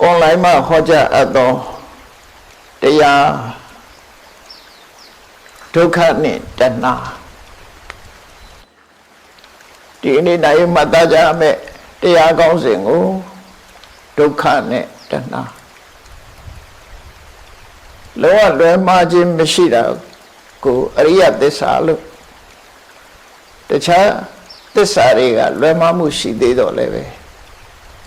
online မှာဟောကြားအပ်သောတရားဒုက္ခနှင့်တဏှာဒီနေ့တိုင်းမှတ်သားကြမယ်တရားကောင်းစဉ်ကိုဒုက္ခနဲ့တဏှာလောကလွယ်မှားခြင်းမရှိတာကိုအရိယသစ္စာလို့တခြားသစ္စာတွေကလွယ်မှားမှုရှိသေးတော့လည်းပဲ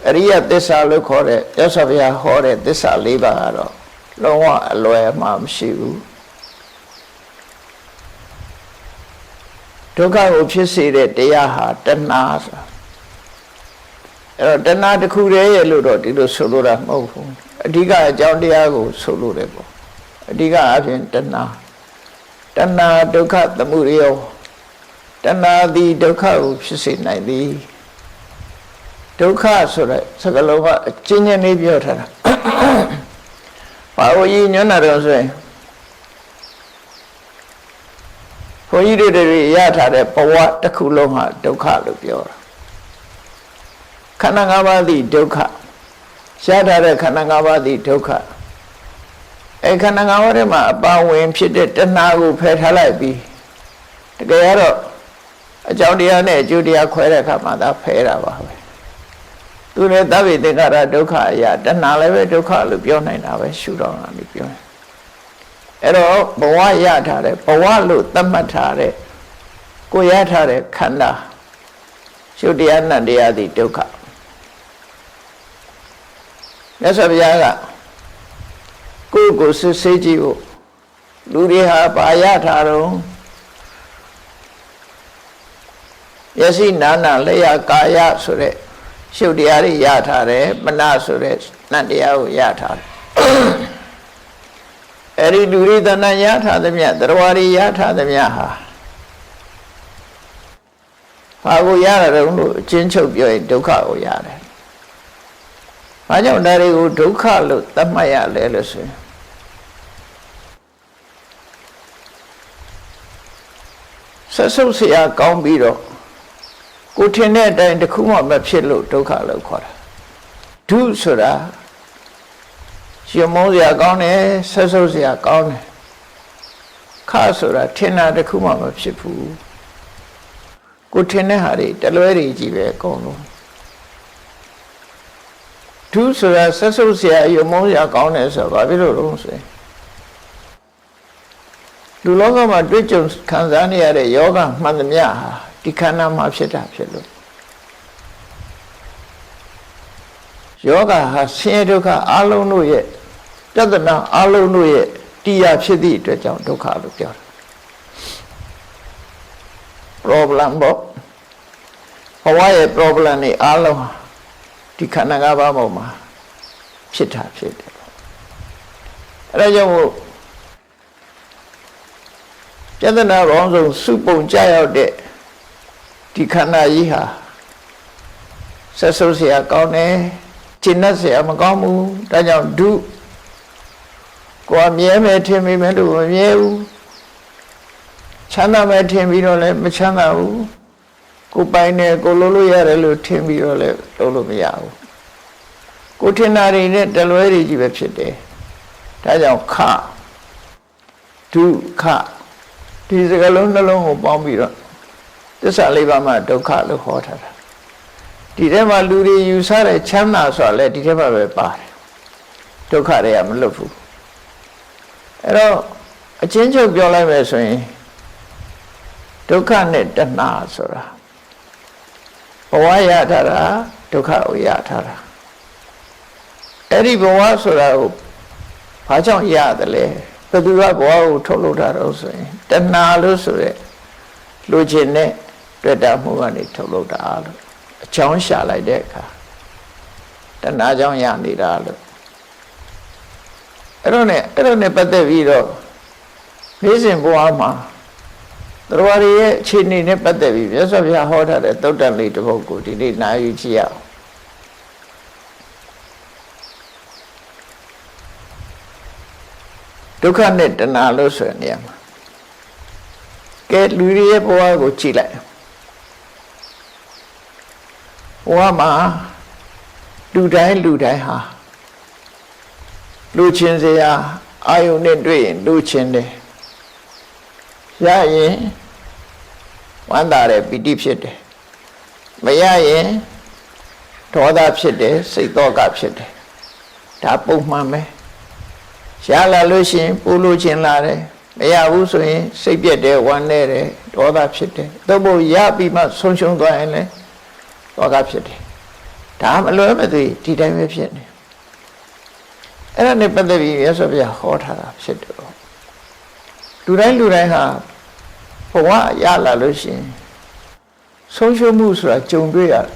အရိယသစ္စာလို့ခေါ်တဲ့ရသော်ဘုရားဟောတဲ့သစ္စာ၄ပါးကတော့လုံးဝအလွယ်မှာမရှိဘူးဒုက္ခကိုဖြစ်စေတဲ့တရားဟာတဏှာဆိုတာအဲ့တော့တဏှာတစ်ခုတည်းရဲ့လို့တော့ဒီလိုဆိုလိုတာမဟုတ်ဘူးအဓိကအကြောင်းတရားကိုဆိုလိုတယ်ပေါ့အဓိကအဖြစ်တဏှာဒုက္ခသမုဒယတဏှာသည်ဒုက္ခကိုဖြစ်စေနိုင်သည်ဒုက္ခဆိုတဲ့စကားလုံးကအချင်းချင်းလေးပြောထားတာဘာလို့ရည်ညွှန်းတာတော့ဆိုရင်ဘုန်းကြီးတွေရထားတဲ့ဘဝတစ်ခုလုံးဟာဒုက္ခလို့ပြောတာခန္ဓာ၅ပါးသည်ဒုက္ခရထားတဲ့ခန္ဓာ၅ပါးသည်ဒုက္ခခန္ဓာ၅ပါးထဲမှာအပါဝင်ဖြစ်တဲ့တဏှာကိုဖယ်ထားလိုက်ပြီးတကယ်ကတော့အကြောင်းတရားနဲ့အကျိုးတရားခွဲတဲ့အခါမှာသာဖယ်တာပါပဲသူနဲ့သဗ္ဗေသင်္ခါရဒုက္ခအရာတဏှာလည်းပဲဒုက္ခလို့ပြောနိုင်တာပဲရှုတော့တာလို့ပြောရင်အဲ့တော့ဘဝရထားတဲ့ဘဝလို့သတ်မှတ်ထားတဲ့ကိုရထားတဲ့ခန္ဓာရှုတရားနတ်တရားသည်ဒုက္ခမြတ်စွာဘုရားကကိုစစ်ဆေးကြည့်ဖို့လူတွေဟာဘာရထားတော့ယသိနာနာလျာကာယဆိုတဲ့ရှုတရားတွေရထားတယ်မနဆိုတဲ့နတ်တရားကိုရထားတယ်အဲ့ဒီလူတွေတဏှာရထားသမျှတရားတွေရထားသမျှဟာဘာကိုရတာတုံးလို့အချင်းချုပ်ပြောရင်ဒုက္ခကိုရတယ်။ဘာကြောင့်ဒါတွေကိုဒုက္ခလို့သတ်မှတ်ရလဲလို့ဆိုရင်ဆက်ဆုပ်เสียကောင်းပြီးတော့ကိုထင်တဲ့အတိုင်းတစ်ခုမှမဖြစ်လို့ဒုက္ခလို့ခေါ်တာဒုဆိုတာရှင်မုန်းเสียကောင်းတယ်ဆက်ဆုပ်เสียကောင်းတယ်ခဆိုတာထင်တာတစ်ခုမှမဖြစ်ဘူးကိုထင်တဲ့ဟာတွေတလွဲတွေကြီးပဲအကုန်လုံးဒုဆိုတာဆက်ဆုပ်เสียရှင်မုန်းเสียကောင်းတယ်ဆိုတော့ဘာဖြစ်လို့လဲဆိုရင်လူလောကမှာတွေ့ကြုံခံစားနေရတဲ့ယောဂမှန်သမျှဟာဒီခန္ဓာမှာဖြစ်တာဖြစ်လို့ယောဂဟာဆင်းရဲဒုက္ခအလုံးတို့ရဲ့ပြဿနာအလုံးတို့ရဲ့တရားဖြစ်သည့်အတွက်ကြောင့်ဒုက္ခလို့ပြောတာ problem ပေါ့ဘဝရဲ့ problem တွေအလုံးဒီခန္ဓာ၅ပါးပေါ်မှာဖြစ်တာဖြစ်တယ်ပေါ့အဲဒါကြောင့်ပြဿနာပေါင်းစုံစုပုံကြရောက်တဲ့ဒီခန္ဓာကြီးဟာဆက်ဆုပ်เสียကောင်းတယ်ကျင့်တတ်เสียမကောင်းဘူးဒါကြောင့်ဒုကိုယ်မြဲမယ်ထင်မိမယ်လို့မမြဲဘူးချမ်းသာမယ်ထင်ပြီးတော့လည်းမချမ်းသာဘူးကိုယ်ပိုင်တယ်ကိုလိုလို့ရတယ်လို့ထင်ပြီးတော့လည်းလုပ်လို့မရဘူးကိုထင်တာတွေနဲ့တလွဲတွေကြီးပဲဖြစ်တယ်ဒါကြောင့်ခဒုက္ခဒီစကားလုံးနှလုံးကိုပေါင်းပြီးတော့သစ္စာလေးပါးမှာဒုက္ခလို့ဟောထားတာဒီထဲမှာလူတွေယူဆတဲ့ချမ်းသာဆိုတာလည်းဒီထဲမှာပဲပါတယ်ဒုက္ခတွေကမလွတ်ဘူးအဲ့တော့အချင်းချုပ်ပြောလိုက်မယ်ဆိုရင်ဒုက္ခနဲ့တဏှာဆိုတာဘဝရထားတာဒုက္ခကိုရထားတာအဲ့ဒီဘဝဆိုတာကိုဘာကြောင့်ရတယ်လဲဘယ်သူကဘဝကိုထုတ်လုပ်တာတော့ဆိုရင်တဏှာလို့ဆိုရဲလူချင်းနဲ့တွေ့တာမှုကနေထုတ်လုပ်တာလို့အချောင်းရှာလိုက်တဲ့အခါတဏှာကြောင့်ရနေတာလို့အဲ့တော့နဲ့ပတ်သက်ပြီးတော့နေ့စဉ်ဘဝမှာတရားတွေရဲ့အခြေအနေနဲ့ပတ်သက်ပြီးမြတ်စွာဘုရားဟောထားတဲ့သုတ္တန်လေးတစ်ပုဒ်ကိုဒီနေ့နာယူကြည့်ရအောင်ဒုက္ခနဲ့တဏှာလို့ဆိုတဲ့နေရာမှာကဲလူတွေရဲ့ဘဝကိုကြည့်လိုက်ဘဝမှာလူတိုင်းဟာ လူချင်းစရာအာယုန်နဲ့တွေ့ရင်လူချင်းတယ်ရရင်ဝမ်းသာတယ်ပီတိဖြစ်တယ်မရရင်ဒေါသဖြစ်တယ်စိတ်တော့ကဖြစ်တယ်ဒါပုံမှန်ပဲရလာလို့ရှိရင်ပူလို့ချင်းလာတယ်မရဘူးဆိုရင်စိတ်ပြက်တယ်ဝမ်းနေတယ်ဒေါသဖြစ်တယ်သို့မဟုတ်ရပြီးမှဆုံးရှုံးသွားရင်လည်းဒေါသဖြစ်တယ်ဒါမလွယ်မသွေဒီတိုင်းပဲဖြစ်နေအဲ့ဒါနဲ့ပတ်သက်ပြီးရသော်ပြဟောထားတာဖြစ်တယ်လူတိုင်းဟာဘဝရလာလို့ရှိရင်ဆုံးရှုံးမှုဆိုတာကြုံတွေ့ရတယ်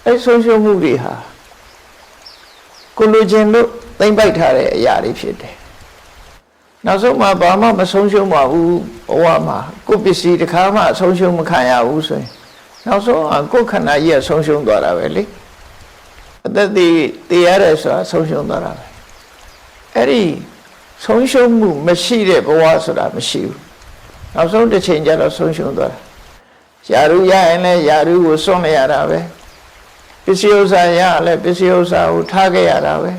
အဲ့ဆုံးရှုံးမှုတွေဟာကိုလိုချင်လို့သိမ့်ပိုက်ထားတဲ့အရာတွေဖြစ်တယ်နောက်ဆုံးမှာဘာမှမဆုံးရှုံးပါဘူးဘဝမှာကိုယ်ပစ္စည်းတစ်ခါမှဆုံးရှုံးမခံရဘူးဆိုရင်နောက်ဆုံးကိုယ်ခန္ဓာကြီးကဆုံးရှုံးသွားတာပဲလေအသက်တည်ရတယ်ဆိုတာဆုံးရှုံးသွားတာပဲအဲ့ဒီဆုံးရှုံးမှုမရှိတဲ့ဘဝဆိုတာမရှိဘူးနောက်ဆုံးတစ်ချိန်ကျတော့ဆုံးရှုံးသွားတာယာရုရရင်လည်းယာရုကိုစွန့်လိုက်ရတာပဲပစ္စည်းဥစ္စာရလည်းပစ္စည်းဥစ္စာကိုထားခဲ့ရတာပဲ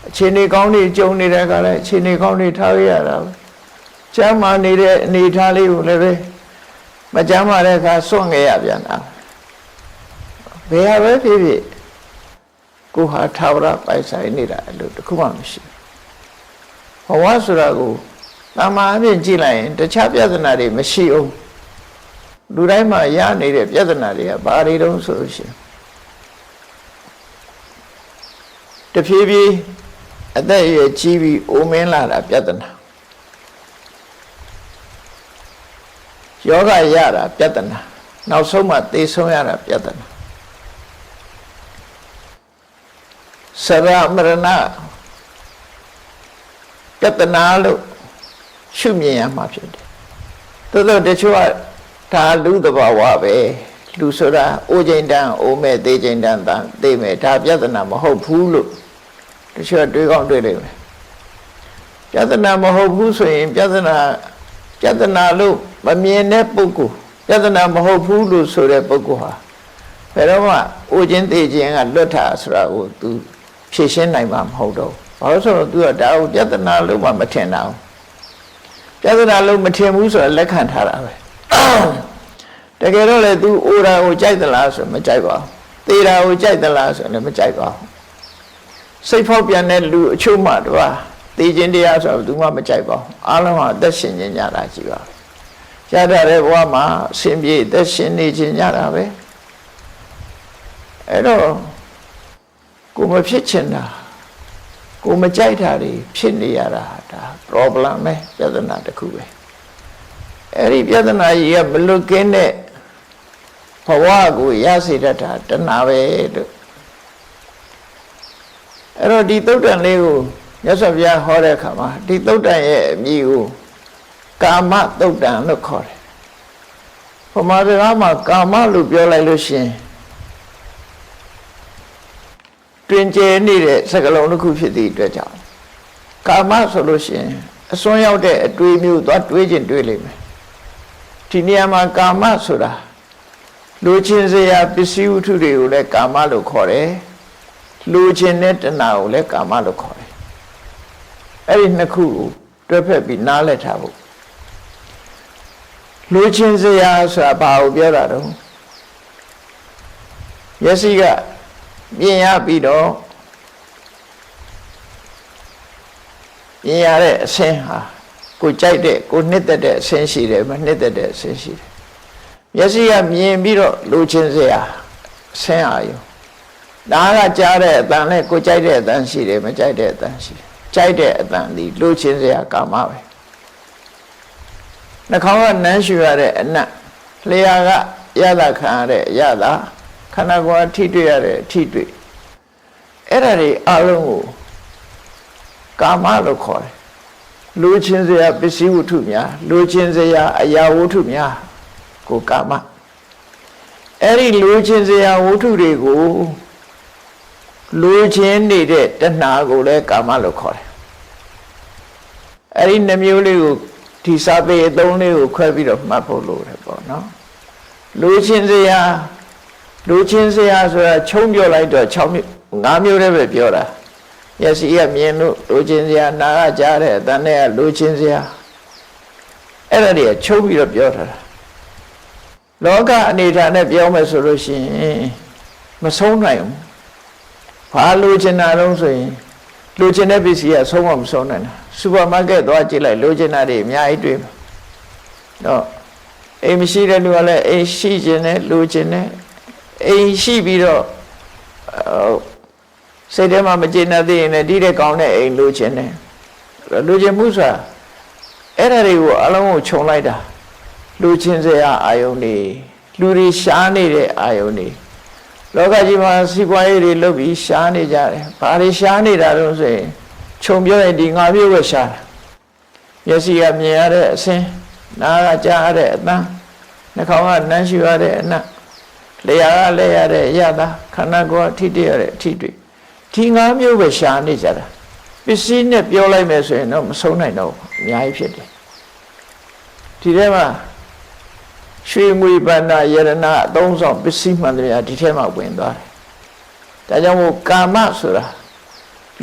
အခြေအနေကောင်းတွေကြုံနေတဲ့အခါလည်းအခြေအနေကောင်းတွေထားခဲ့ရတာပဲကျမ်းမာနေတဲ့အနေထားလေးကိုလည်းပဲမကျမ်းမာတဲ့အခါစွန့်ခဲ့ရပြန်တာဘယ်ဟာပဲဖြစ်ဖြစ်ကိုဟာထာဝရပိုင်ဆိုင်နေတာအဲ့လိုတခုမှမရှိဘဝဆိုတာကိုတမာအပြင်ကြည့်လိုက်ရင်တခြားပြဿနာတွေမရှိအောင်လူတိုင်းမှာရနေတဲ့ပြဿနာတွေကဘာတွေတုံးဆိုလို့ရှိရင်တဖြည်းဖြည်းအသက်အရွယ်ကြီးပြီးအိုမင်းလာတာပြဿနာယောဂရတာပြဿနာနောက်ဆုံးမှသေဆုံးရတာပြဿနာဆရာမရဏပြဿနာလို့ရှုမြင်ရမှာဖြစ်တယ်သို့သောတချို့ကဒါလူသဘာဝပဲလူဆိုတာအိုချိန်တန်းအိုမဲ့သေချိန်တန်းသာသေမဲ့ဒါပြဿနာမဟုတ်ဘူးလို့တချို့တွေးကောင်းတွေးလိမ့်မယ်ပြဿနာမဟုတ်ဘူးဆိုရင်ပြဿနာလို့မမြင်တဲ့ပုဂ္ဂိုလ်ပြဿနာမဟုတ်ဘူးလို့ဆိုတဲ့ပုဂ္ဂိုလ်ဟာဘယ်တော့မှအိုခြင်းသေခြင်းကလွတ်တာဆိုတာကို तू ဖြေရှင်းနိုင်မှာမဟုတ်တော့ဘာလို့ဆိုတော့ तू ကဒါကိုပြဿနာလို့မှမထင်တာပြဿနာလို့မထင်ဘူးဆိုတာလက်ခံထားတာပဲတကယ်တော့လေ तू အိုတာကိုကြိုက်သလားဆိုမကြိုက်ပါဘူးသေတာကိုကြိုက်သလားဆိုလည်းမကြိုက်ပါဘူးစိတ်ဖောက်ပြန်တဲ့လူအချို့မှတော့သေခြင်းတရားဆိုတော့ तू မှမကြိုက်ပါဘူးအားလုံးဟာအသက်ရှင်ခြင်းကြတာကြီးပါရတဲ့ဘဝမှာအရှင်ပြေအသက်ရှင်နေခြင်းကြတာပဲအဲ့တော့ကိုမဖြစ်ချင်တာကိုမကြိုက်တာတွေဖြစ်နေရတာဒါ problem ပဲပြဿနာတစ်ခုပဲအဲ့ဒီပြဿနာကြီးကမလွတ်ကင်းတဲ့ဘဝကိုရစေတတ်တာတဏှာပဲလို့အဲ့တော့ဒီသုတ်တန်လေးကိုမြတ်စွာဘုရားဟောတဲ့အခါမှာဒီသုတ်တန်ရဲ့အမည်ကိုကာမသုတ်တန်လို့ခေါ်တယ်။ဘုမာစကားမှာကာမလို့ပြောလိုက်လို့ရှိရင်တွင်ကျဲနေတဲ့စကားလုံးတစ်ခုဖြစ်သည့်အတွက်ကြောင့်ကာမဆိုလို့ရှိရင်အစွန်းရောက်တဲ့အတွေးမျိုးသွားတွေးခြင်းတွေးလိမ့်မယ်။ဒီနေရာမှာကာမဆိုတာလူချင်းစရာပစ္စည်းဝတ္ထုတွေကိုလည်းကာမလို့ခေါ်တယ်။လူချင်းတဲ့တဏှာကိုလည်းကာမလို့ခေါ်တယ်။အဲ့ဒီနှစ်ခုကိုတွဲဖက်ပြီးနားလည်ထားဖို့လူချင်းစရာဆိုတာဘာကိုပြောတာတော့မျက်စိကမြင်ရပြီးတော့မြင်ရတဲ့အဆင်းဟာကိုကြိုက်တဲ့ကိုနှစ်သက်တဲ့အဆင်းရှိတယ်မနှစ်သက်တဲ့အဆင်းရှိတယ်မျက်စိကမြင်ပြီးတော့လူချင်းစရာအဆင်းအာယုဒါကကြားတဲ့အတန်နဲ့ကိုကြိုက်တဲ့အတန်ရှိတယ်မကြိုက်တဲ့အတန်ရှိတယ်ကြိုက်တဲ့အတန်ဒီလူချင်းစရာကာမပဲနှာခေါင်းကနမ်းရှူရတဲ့အနတ်လျှာကရတာခံရတဲ့အရတာခန္ဓာကိုယ်ထိတွေ့ရတဲ့အထိတွေ့အဲ့ဒါတွေအလုံးကိုကာမလို့ခေါ်တယ်လူချင်းစရာပစ္စည်းဝတ္ထုများလူချင်းစရာအရာဝတ္ထုများကိုကာမအဲ့ဒီလူချင်းစရာဝတ္ထုတွေကိုလူချင်းနေတဲ့တဏှာကိုလည်းကာမလို့ခေါ်တယ်အဲ့ဒီနှမျိုးလေးကိုဒီစာပေအသုံးလေးကိုခွဲပြီးတော့မှတ်ဖို့လိုတယ်ပေါ့နော်လူချင်းစရာဆိုတာခြုံပြောလိုက်တော့6မျိုး5မျိုးတည်းပဲပြောတာ မျက်စိကမြင်လို့လိုချင်စရာနားကကြားတဲ့အတန်နဲ့ကလိုချင်စရာအဲ့ဒါတွေကချုပ်ပြီးတော့ပြောထားတာလောကအနေထားနဲ့ပြောမယ်ဆိုလို့ရှိရင်မဆုံးနိုင်ဘူးဘာလိုချင်တာတော့ဆိုရင်လိုချင်တဲ့ပစ္စည်းကဆုံးမဆုံးနိုင်တာစူပါမားကတ်သွားကြည့်လိုက်လိုချင်တာတွေအများကြီးတွေ့မှာတော့အိမ်မရှိတဲ့လူကလည်းအိမ်ရှိခြင်းနဲ့လိုချင်တဲ့အိမ်ရှိပြီးတော့စိတ်ထဲမှာမကျေနပ်သေးရင်လည်းဒီတဲ့ကောင်းတဲ့အိမ်လိုချင်တယ်လိုချင်မှုဆိုတာအဲ့ဒါတွေကိုအလုံးကိုခြုံလိုက်တာလူချင်းစရာအာယုန်တွေလူတွေရှားနေတဲ့အာယုန်တွေလောကကြီးမှာစီးပွားရေးတွေလုပ်ပြီးရှားနေကြတယ်ဘာတွေရှားနေတာတော့ဆိုရင်ခြုံပြောရင်ဒီငါပြည့်ဝရှားတာမျက်စိကမြင်ရတဲ့အဆင်းနားကကြားရတဲ့အသံနှာခေါင်းကနမ်းရှူရတဲ့အနံ့လျှာကလဲရတဲ့အရသာခန္ဓာကိုယ်ထိတိရတဲ့အထိတွေ့ဒီငါမျိုးပဲရှားနေကြတာပစ္စည်းနဲ့ပြောလိုက်မယ်ဆိုရင်တော့မဆုံးနိုင်တော့ဘူးအများကြီးဖြစ်တယ်ဒီထဲမှာရွှေငွေပန္နာယရဏအသုံးဆောင်ပစ္စည်းမှန်တယ်ဒီထဲမှာဝင်သွားတယ်ဒါကြောင့်မို့ကာမဆိုတာ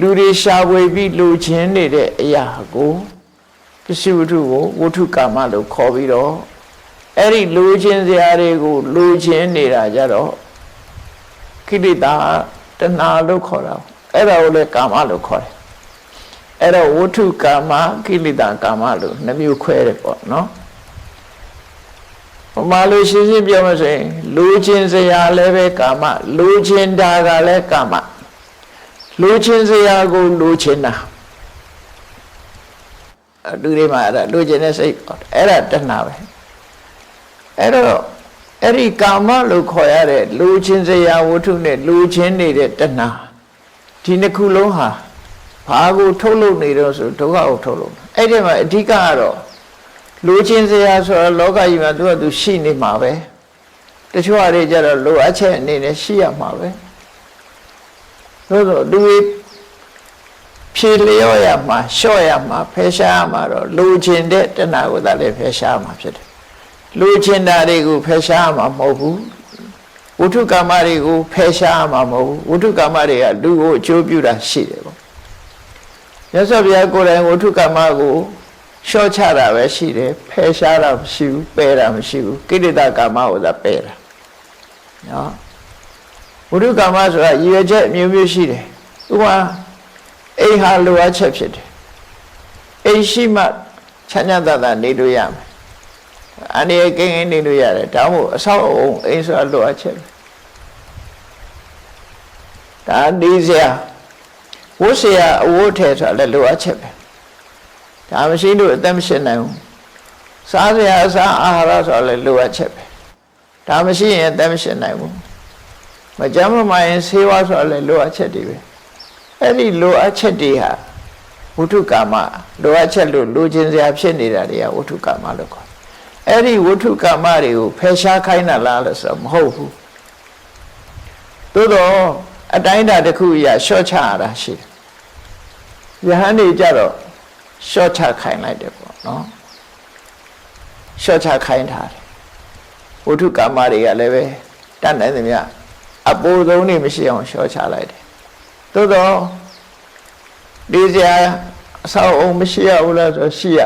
လူတွေရှာဖွေပြီးလူချင်းနေတဲ့အရာကိုပစ္စည်းဝတ္ထုကိုဝတ္ထုကာမလို့ခေါ်ပြီးတော့အဲ့ဒီလူချင်းစရာတွေကိုလူချင်းနေတာကြတော့ကိလေသာတဏှာလို့ခေါ်တာအဲ့ဒါကိုလည်းကာမလို့ခေါ်တယ်အဲ့တော့ဝတ္ထုကာမကိလေသာကာမလို့နှမျိုးခွဲတယ်ပေါ့နော်ဟိုမှာလို့ရှင်းရှင်းပြောမှဆိုရင်လူချင်းစရာလည်းပဲကာမလူချင်းတာကလည်းကာမလူချင်းစရာကိုလူချင်းတာလူတွေမှာအဲ့ဒါလူချင်းတဲ့စိတ်အဲ့ဒါတဏှာပဲအဲ့တော့အဲ့ဒီကာမလို့ခေါ်ရတဲ့လူချင်းစရာဝတ္ထုနဲ့လူချင်းနေတဲ့တဏှာဒီနှစ်ခုလုံးဟာဘာကိုထုတ်လုပ်နေတော့ဆိုဒုက္ခကိုထုတ်လုပ်အဲ့ဒီမှာအဓိကကတော့လူချင်းစရာဆိုတော့လောကကြီးမှာသူကသူရှိနေမှာပဲတချို့အရေးကြတော့လိုအပ်ချက်အနေနဲ့ရှိရမှာပဲဆိုတော့လူဖြေလျော့ရမှာလျှော့ရမှာဖယ်ရှားရမှာတော့လူချင်းတဲ့တဏှာကိုသာလည်းဖယ်ရှားမှာဖြစ်တယ်လူချင်းတာတွေကိုဖယ်ရှားမှာမဟုတ်ဘူးဝတ္ထုကာမတွေကိုဖယ်ရှားမှာမဟုတ်ဘူးဝတ္ထုကာမတွေကလူကိုအကျိုးပြုတာရှိတယ်ပေါ့မြတ်စွာဘုရားကိုယ်တိုင်ဝတ္ထုကာမကိုလျှော့ချတာပဲရှိတယ်ဖယ်ရှားတာမရှိဘူးပယ်တာမရှိဘူးကိလေသာကာမကိုသာပယ်တာနော်ဝတ္ထုကာမဆိုတာရည်ရွယ်ချက်အမျိုးမျိုးရှိတယ်ဥပမာအိမ်ဟာလိုအပ်ချက်ဖြစ်တယ်အိမ်ရှိမှချမ်းသာသာနေလို့ရမယ်အနေကင်းကင်းနေလို့ရတယ်ဒါမှမဟုတ်အဆောက်အအုံအိမ်ဆိုတာလိုအပ်ချက်ဒါနေစရာဝတ်စရာအဝတ်ထည်ဆိုတာလည်းလိုအပ်ချက်ပဲဒါမရှိလို့အသက်မရှင်နိုင်ဘူးစားစရာအစာအာဟာရဆိုတာလည်းလိုအပ်ချက်ပဲဒါမရှိရင်အသက်မရှင်နိုင်ဘူးမကြမ်းမမာရင်ဆေးဝါးဆိုတာလည်းလိုအပ်ချက်တွေပဲအဲ့ဒီလိုအပ်ချက်တွေဟာဝတ္ထုကာမလိုအပ်ချက်လို့လိုချင်စရာဖြစ်နေတာတွေကဝတ္ထုကာမလို့ခေါ်အဲ့ဒီဝတ္ထုကာမတွေကိုဖယ်ရှားခိုင်းတာလားလို့ဆိုတော့မဟုတ်ဘူးသို့တော့အတိုင်းအတာတစ်ခုအရာရှော့ချရတာရှိတယ်ယဟန်တွေကြတော့ရှော့ချခိုင်းလိုက်တယ်ပေါ့နော်ရှော့ချခိုင်းထားတယ်ဝတ္ထုကာမတွေကလည်းပဲတတ်နိုင်သမျှအပိုးဆုံးနေမရှိအောင်ရှော့ချလိုက်တယ်သို့တော့ဒီစရာအဆောက်အုံမရှိရဘူးလားဆိုရှိရ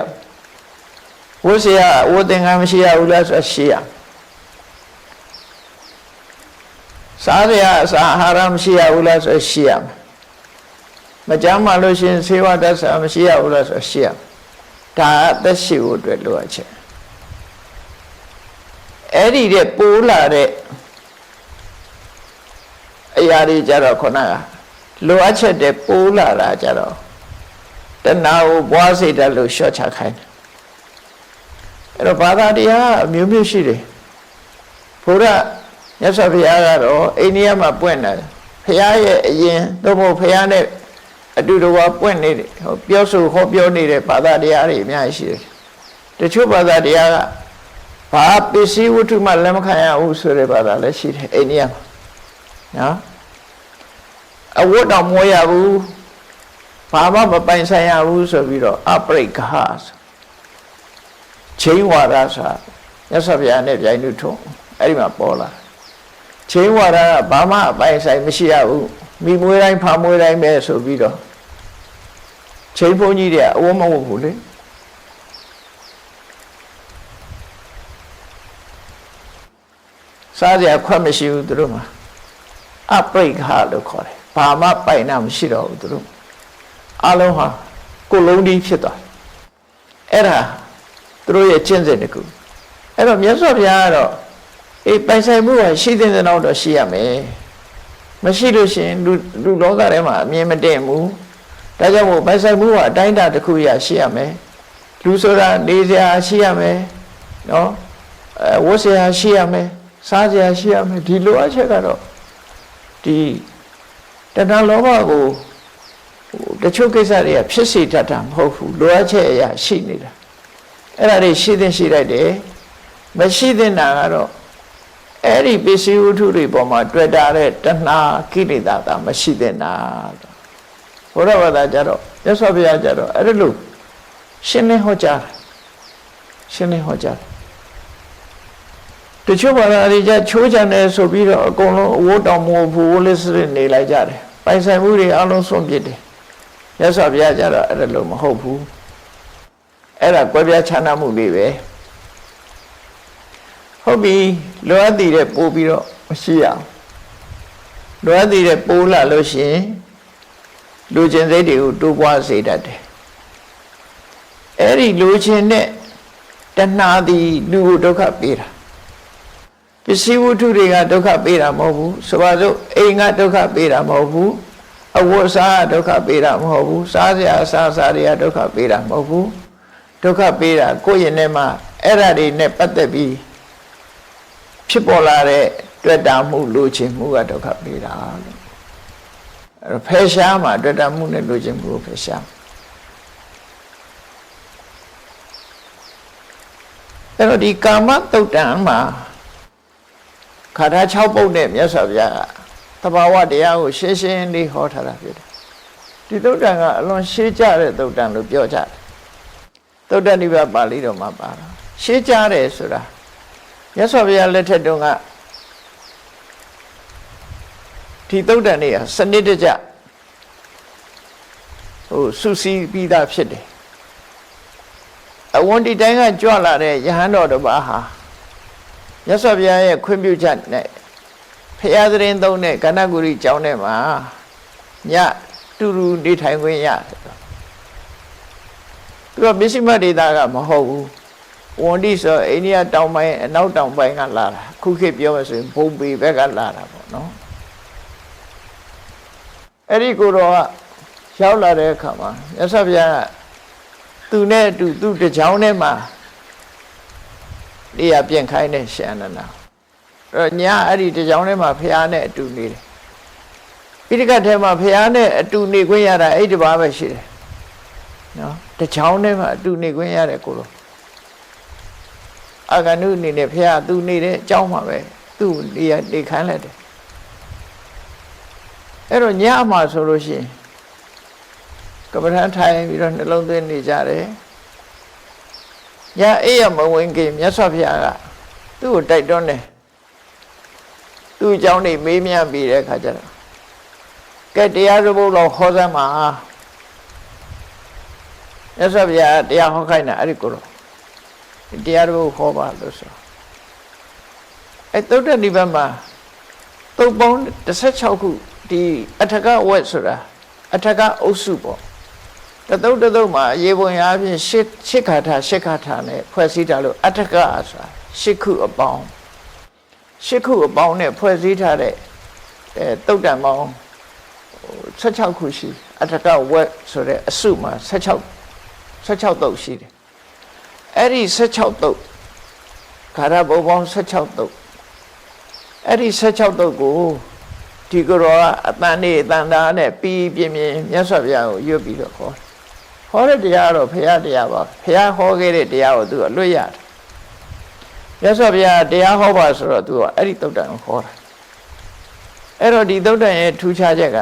ဝတ်စရာဝတ်သင်္ကန်းမရှိရဘူးလားဆိုရှိရစားစရာအစာအာဟာရမရှိရဘူးလားဆိုရှိရမကြမ်းမှလို့ရှင်ဆေးဝါးတတ်စာမရှိရဘူးလားဆိုရှိရဒါအသက်ရှိဖို့အတွက်လိုအပ်ချက်အဲ့ဒီတဲ့ပိုးလာတဲ့အရာတွေကြတော့ခုနကလိုအပ်ချက်တဲ့ပိုးလာတာကြတော့တဏှာကိုပွားစေတတ်လို့ရှော့ချခိုင်းတယ်အဲ့တော့ဘာသာတရားအမျိုးမျိုးရှိတယ်ဘုရားမြတ်စွာဘုရားကတော့အိန္ဒိယမှာပွင့်တယ်ဘုရားရဲ့အရင်သို့မဟုတ်ဘုရားနဲ့အတူတူပွင့်နေတယ်ပြောဆိုဟောပြောနေတဲ့ဘာသာတရားတွေအများကြီးရှိတယ်တချို့ဘာသာတရားကဘာပစ္စည်းဝတ္ထုမှလက်မခံရဘူးဆိုတဲ့ဘာသာလည်းရှိတယ်အိန္ဒိယမှာနော်အဝတ်တော်မွေးရဘူးဘာမှမပိုင်ဆိုင်ရဘူးဆိုပြီးတော့အပရိက္ခချိန်ဝါဒဆိုတာမြတ်စွာဘုရားနဲ့ပြိုင်လူထုံအဲ့ဒီမှာပေါ်လာချိန်ဝါဒကဘာမှအပိုင်ဆိုင်မရှိရဘူးမိမွေးတိုင်းဖာမွေးတိုင်းပဲဆိုပြီးတော့ ချိန်ဘုန်းကြီးတွေအဝမဟုတ်ဘူးလေစားကြခွက်မရှိဘူးသူတို့မှာအပရိခါလို့ခေါ်တယ်ဘာမှပိုင်နာမရှိတော့ဘူးသူတို့အလုံးဟာကိုလုံးဒီဖြစ်သွားအဲ့ဒါသူတို့ရဲ့ကျင့်စဉ်တကူအဲ့တော့မြတ်စွာဘုရားကတော့ပိုင်ဆိုင်မှုကရှိတဲ့တော့ရှိရမယ်မရှိလို့ရှိရင်လူလောကထဲမှာအမြင်မတင့်ဘူးဒါကြောင့်မို့ပိုင်ဆိုင်မှုကအတိုင်းအတာတစ်ခုရရှိရမယ်လူဆိုတာနေစရာရှိရမယ်နော်ဝတ်စရာရှိရမယ်စားစရာရှိရမယ်ဒီလိုအပ်ချက်ကတော့ဒီတဏှာလောဘကိုတချို့ကိစ္စတွေကဖြစ်စေတတ်တာမဟုတ်ဘူးလိုအပ်ချက်အရာရှိနေတာအဲ့ဒါတွေရှိတဲ့ရှိလိုက်တယ်မရှိတဲ့နာကတော့အဲ့ဒီပစ္စည်းဝတ္ထုတွေပေါ်မှာတွေ့တာတဲ့တဏှာကိလေသာတာမရှိတဲ့နာဘုရားဘာသာကြတော့မြတ်စွာဘုရားကြတော့အဲ့လိုရှင်းလင်းဟောကြားရှင်းလင်းဟောကြားတချို့ဘာသာတွေကြချိုးချံတယ်ဆိုပြီးတော့အကုန်လုံးအဝတ်တောင်မဟုတ်ဘူးဝလစ်စစ်နေလိုက်ကြတယ်ပိုင်ဆိုင်မှုတွေအလုံးစုံပြစ်တယ်မြတ်စွာဘုရားကြတော့အဲ့လိုမဟုတ်ဘူးအဲ့ဒါကွဲပြားခြားနားမှုတွေပဲဟုတ်ပြီလိုအပ်တဲ့ပို့ပြီးတော့မရှိရအောင်လိုအပ်တဲ့ပို့လာလို့ရှိရင်လူချင်းစိတ်တွေကိုတိုးပွားစေတတ်တယ်အဲ့ဒီလူချင်းနဲ့တဏှာသည်လူကိုဒုက္ခပေးတာပစ္စည်းဝတ္ထုတွေကဒုက္ခပေးတာမဟုတ်ဘူးဆိုပါစို့အိမ်ကဒုက္ခပေးတာမဟုတ်ဘူးအဝတ်အစားဒုက္ခပေးတာမဟုတ်ဘူးစားစရာအစားအစာတွေကဒုက္ခပေးတာမဟုတ်ဘူးဒုက္ခပေးတာကိုယ့်ရင်ထဲမှာအဲ့ဓာတွေနဲ့ပတ်သက်ပြီးဖြစ်ပေါ်လာတဲ့တွေ့တာမှုလူချင်းမှုကဒုက္ခပေးတာလို့အဲ့ဖယ်ရှားမှာတွေ့တာမှုနဲ့လူချင်းမှုကိုဖယ်ရှားအဲ့တော့ဒီကာမတုတ်တံမှာခါထား6ပုဒ်နဲ့မြတ်စွာဘုရားကသဘာဝတရားကိုရှင်းရှင်းလေးဟောထားတာဖြစ်တယ်ဒီတုတ်တံကအလွန်ရှင်းကြတဲ့တုတ်တံလို့ပြောကြတယ်တုတ်တနိဗ္ဗာန်ပါဠိတော်မှာပါတာရှင်းကြတယ်ဆိုတာမြတ်စွာဘုရားလက်ထက်တုန်းကဒီတုတ်တန်တွေကစနစ်တကျစုစည်းပြီးသားဖြစ်တယ်အဝန်ဒီတိုင်းကကြွလာတဲ့ယဟန်တော်တစ်ပါးဟာမြတ်စွာဘုရားရဲ့ခွင့်ပြုချက်နဲ့ဖရာသရင်သုံးတဲ့ကဏ္ဍဂုရီကျောင်းထဲမှာညတူတူနေထိုင်ခွင့်ရတယ်သူကပစ္စည်းမဒေတာကမဟုတ်ဘူးဝန်ဒီဆိုအိန္ဒိယတောင်ပိုင်းအနောက်တောင်ပိုင်းကလာတာခုခေတ်ပြောမှဆိုရင်ဘုံပေဘက်ကလာတာပေါ့နော်အဲ့ဒီကိုတော့ရောက်လာတဲ့အခါမှာမြတ်စွာဘုရားကသူနဲ့အတူသူ့တကြောင်ထဲမှာနေရာပြင်ခိုင်းတဲ့ရှင်အနန္ဒာအဲ့တော့ညာအဲ့ဒီတကြောင်ထဲမှာဘုရားနဲ့အတူနေတယ်ပိဋကတ်ထဲမှာဘုရားနဲ့အတူနေခွင့်ရတာအဲ့ဒီပါပဲရှိတယ်နော်တကြောင်ထဲမှာအတူနေခွင့်ရတယ်ကိုလိုအာဂနုအနေနဲ့ဘုရားသူနေတဲ့အကြောင်းမှာပဲသူ့နေရာနေခိုင်းလိုက်တယ်အဲ့တော့ညမှာဆိုလို့ရှိရင်ကပ္ပဋ္ဌာန်းထိုင်ပြီးတော့နှလုံးသွင်းနေကြတယ်ညအေးရမဝင်ခင်မြတ်စွာဘုရားကသူ့ကိုတိုက်တွန်းတယ်သူ့အကြောင်းနေမေးမြန်းပြီးတဲ့အခါကျတော့ကဲတရားတစ်ပုဒ်လောက်ဟောစမ်းပါမြတ်စွာဘုရားတရားဟောခိုင်းတာအဲ့ဒီကိုတော့တရားတစ်ပုဒ်ဟောပါလို့ဆိုအဲ့သုတ္တနိဗ္ဗာန်မှာသုတ်ပေါင်း16ခုဒီအထကဝက်ဆိုတာအထကအုပ်စုပေါ့တသုတ်မှာရေပုံရအပြင်ရှစ်ခါထာနဲ့ဖွဲ့စည်းထားလို့အထကဆိုတာရှစ်ခုအပေါင်းနဲ့ဖွဲ့စည်းထားတဲ့သုတ်တံပေါင်း16ခုရှိအထကဝက်ဆိုတဲ့အစုမှာ16သုတ်ရှိတယ်အဲ့ဒီ16သုတ်ခါရဘုံပေါင်း16သုတ်အဲ့ဒီ16သုတ်ကိုဒီကရောအတန်နေအတန်သားနဲ့ပြီးပြင်းမြတ်စွာဘုရားကိုရွတ်ပြီးတော့ခေါ်တဲ့တရားတော့ဘုရားတရားပါဘုရားဟောခဲ့တဲ့တရားကိုသူကလွတ်ရတယ်မြတ်စွာဘုရားတရားဟောပါဆိုတော့သူကအဲ့ဒီသုတ်တံကိုခေါ်တာအဲ့တော့ဒီသုတ်တံရဲ့ထူးခြားချက်က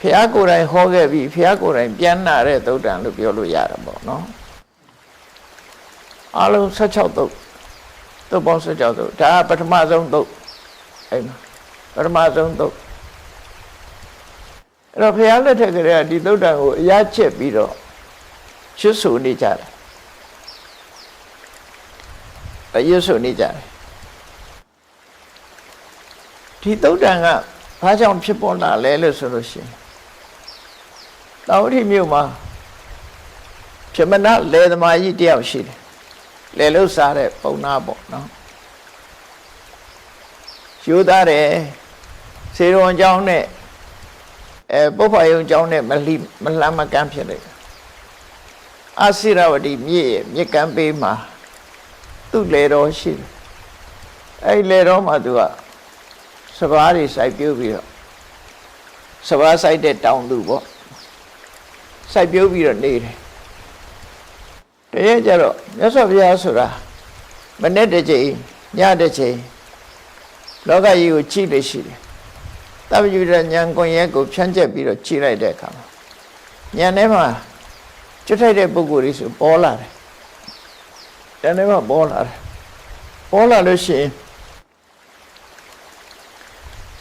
ဘုရားကိုယ်တိုင်ဟောခဲ့ပြီးဘုရားကိုယ်တိုင်ပြန်နာတဲ့သုတ်တံလို့ပြောလို့ရတယ်ပေါ့နော်အလုံး16သုတ်ပေါင်း16သုတ်ဒါကပထမဆုံးသုတ်အဲ့မှာပထမဆုံးသုတ် အဲ့တော့ဘုရားလက်ထက်ကလေးကဒီသုတ်တံကိုအရာချက်ပြီးတော့ရွတ်ဆိုနေကြတယ်ရွတ်ဆိုနေကြတယ်ဒီသုတ်တံကဘာကြောင့်ဖြစ်ပေါ်လာလဲလို့ဆိုလို့ရှိရင်တောင်ဥထိမြို့မှာပြမနာလေသမားကြီးတယောက်ရှိတယ်လေလို့စားတဲ့ပုံနာပေါ့နော်ယူသားတယ်စေရွန်ကျောင်းနဲ့ပုပ္ပယုံကျောင်းနဲ့မလှမ်းမကမ်းဖြစ်လိုက်အာစိရဝတီမြစ်ကမ်းပေးမှာသူ့လေတော်ရှိတယ်အဲ့လေတော်မှာသူကစဘာတွေစိုက်ပြုတ်ပြီးတော့စဘာစိုက်တဲ့တောင်သူပေါ့စိုက်ပြုတ်ပြီးတော့နေတယ်တကယ်ကြတော့မြတ်စွာဘုရားဆိုတာမနေ့တစ်ချိန်ညတစ်ချိန်လောကကြီးကိုကြည့်လို့ရှိတယ်တပ္ပယုဒဉာဏ်ကွန်ရက်ကိုဖြန့်ကျက်ပြီးတော့ကြည့်လိုက်တဲ့အခါမှာဉာဏ်ထဲမှာကျွတ်ထိုက်တဲ့ပုဂ္ဂိုလ်တွေဆိုပေါ်လာတယ်ဉာဏ်ထဲမှာပေါ်လာတယ်ပေါ်လာလို့ရှိရင်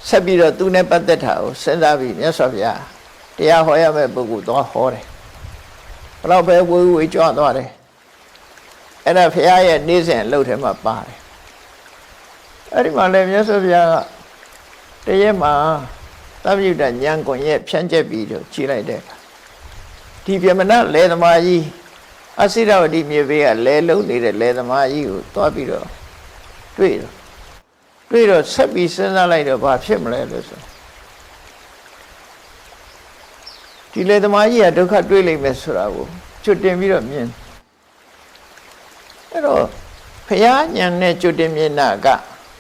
ဆက်ပြီးတော့သူနဲ့ပတ်သက်တာကိုစဉ်းစားပြီးမြတ်စွာဘုရားတရားဟောရမယ့်ပုဂ္ဂိုလ်သွားဟောတယ်ဘလောက်ပဲဝေကြွသွားတယ်အဲ့ဒါဘုရားရဲ့နေ့စဉ်အလုပ်ထဲမှာပါတယ်အဲ့ဒီမှာလည်းမြတ်စွာဘုရားကတရက်မှာသဗ္ဗယုတဉာဏ်ကွန်ရက်ဖြန့်ကျက်ပြီးတော့ကြည့်လိုက်တဲ့အခါဒီပြမနာလေသမားကြီးအစိရဝတီမြေဘေးကလဲလုံးနေတဲ့လေသမားကြီးကိုသွားပြီးတော့တွေ့တော့ဆက်ပြီးစဉ်းစားလိုက်တော့ဘာဖြစ်မလဲလို့ဆိုဒီလေသမားကြီးကဒုက္ခတွေ့လိမ့်မယ်ဆိုတာကိုကျွတ်တင်ပြီးတော့မြင်အဲ့တော့ဘုရားဉာဏ်နဲ့ကျွတ်တင်မြင်တာက